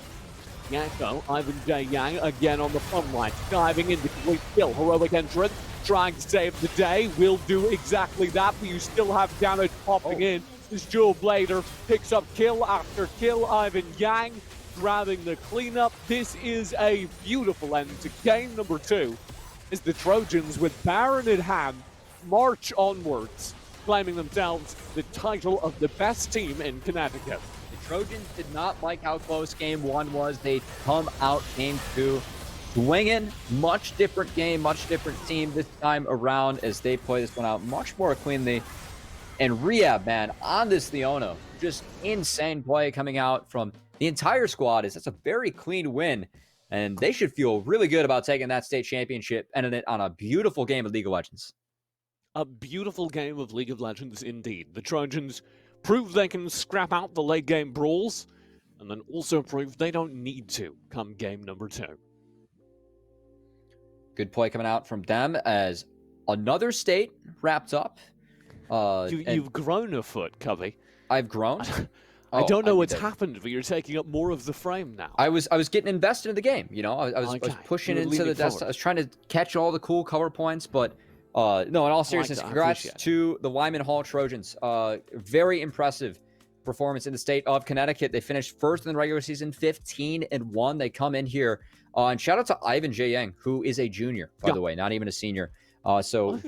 Yanko, Ivan J. Yang again on the front line, diving into complete kill. Heroic entrance, trying to save the day, will do exactly that, but you still have damage popping in. This Jewel Blader picks up kill after kill. Ivan Yang grabbing the cleanup. This is a beautiful end to game number 2 as the Trojans, with Baron in hand, march onwards, claiming themselves the title of the best team in Connecticut. The Trojans did not like how close game 1 was. They come out game 2 swinging. Much different game, much different team this time around as they play this one out much more cleanly. And Rehab, man, on this Leona, just insane play coming out from the entire squad. That's a very clean win, and they should feel really good about taking that state championship, ending it on a beautiful game of League of Legends. A beautiful game of League of Legends indeed. The Trojans prove they can scrap out the late game brawls. and then also prove they don't need to come game number 2. Good play coming out from them as another state wrapped up. You've grown a foot, Cubby. I've grown? I don't know what's happened, but you're taking up more of the frame now. I was getting invested in the game, you know. I was pushing into the desktop. I was trying to catch all the cool cover points, but no, in all seriousness, congrats to the Lyman Hall Trojans. Very impressive performance in the state of Connecticut. They finished first in the regular season, 15-1. They come in here. And shout out to Ivan J. Yang, who is a junior, by the way, not even a senior. So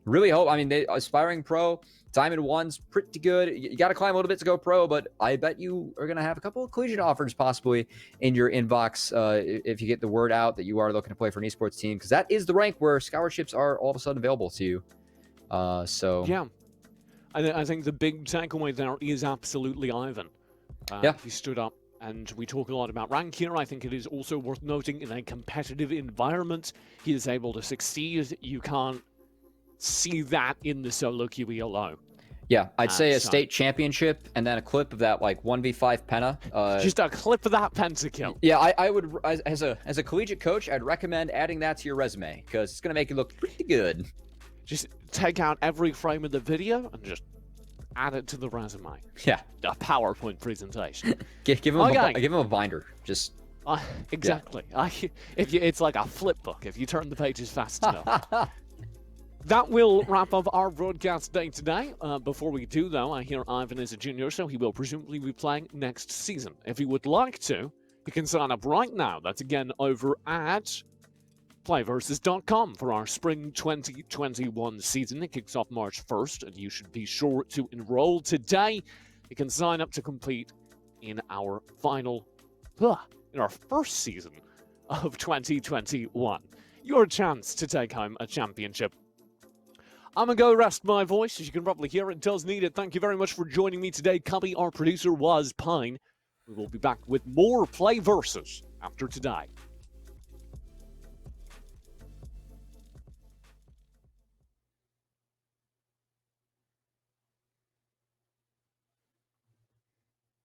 really hope, I mean, they aspiring pro, Diamond 1's pretty good. You got to climb a little bit to go pro, but I bet you are going to have a couple of collegiate offers possibly in your inbox if you get the word out that you are looking to play for an esports team, because that is the rank where scholarships are all of a sudden available to you. Yeah. I think the big takeaway there is absolutely Ivan. He stood up, and we talk a lot about rank here. I think it is also worth noting in a competitive environment, he is able to succeed. You can't see that in the solo QE alone. Yeah, I'd say a state championship and then a clip of that like 1v5 penna. Just a clip of that pentakill. Yeah, I would, as a collegiate coach, I'd recommend adding that to your resume because it's going to make you look pretty good. Just take out every frame of the video and just add it to the resume. Yeah. A PowerPoint presentation. give him a binder. Just exactly. Yeah. It's like a flip book if you turn the pages fast enough. That will wrap up our broadcast day today. Before we do, though, I hear Ivan is a junior, so he will presumably be playing next season. If he would like to, he can sign up right now. That's again over at playversus.com for our spring 2021 season. It kicks off March 1st, and you should be sure to enroll today. You can sign up to compete in our first season of 2021. Your chance to take home a championship. I'm going to go rest my voice. As you can probably hear, it does need it. Thank you very much for joining me today. Cubby, our producer, was Pine. We will be back with more Play Versus after today.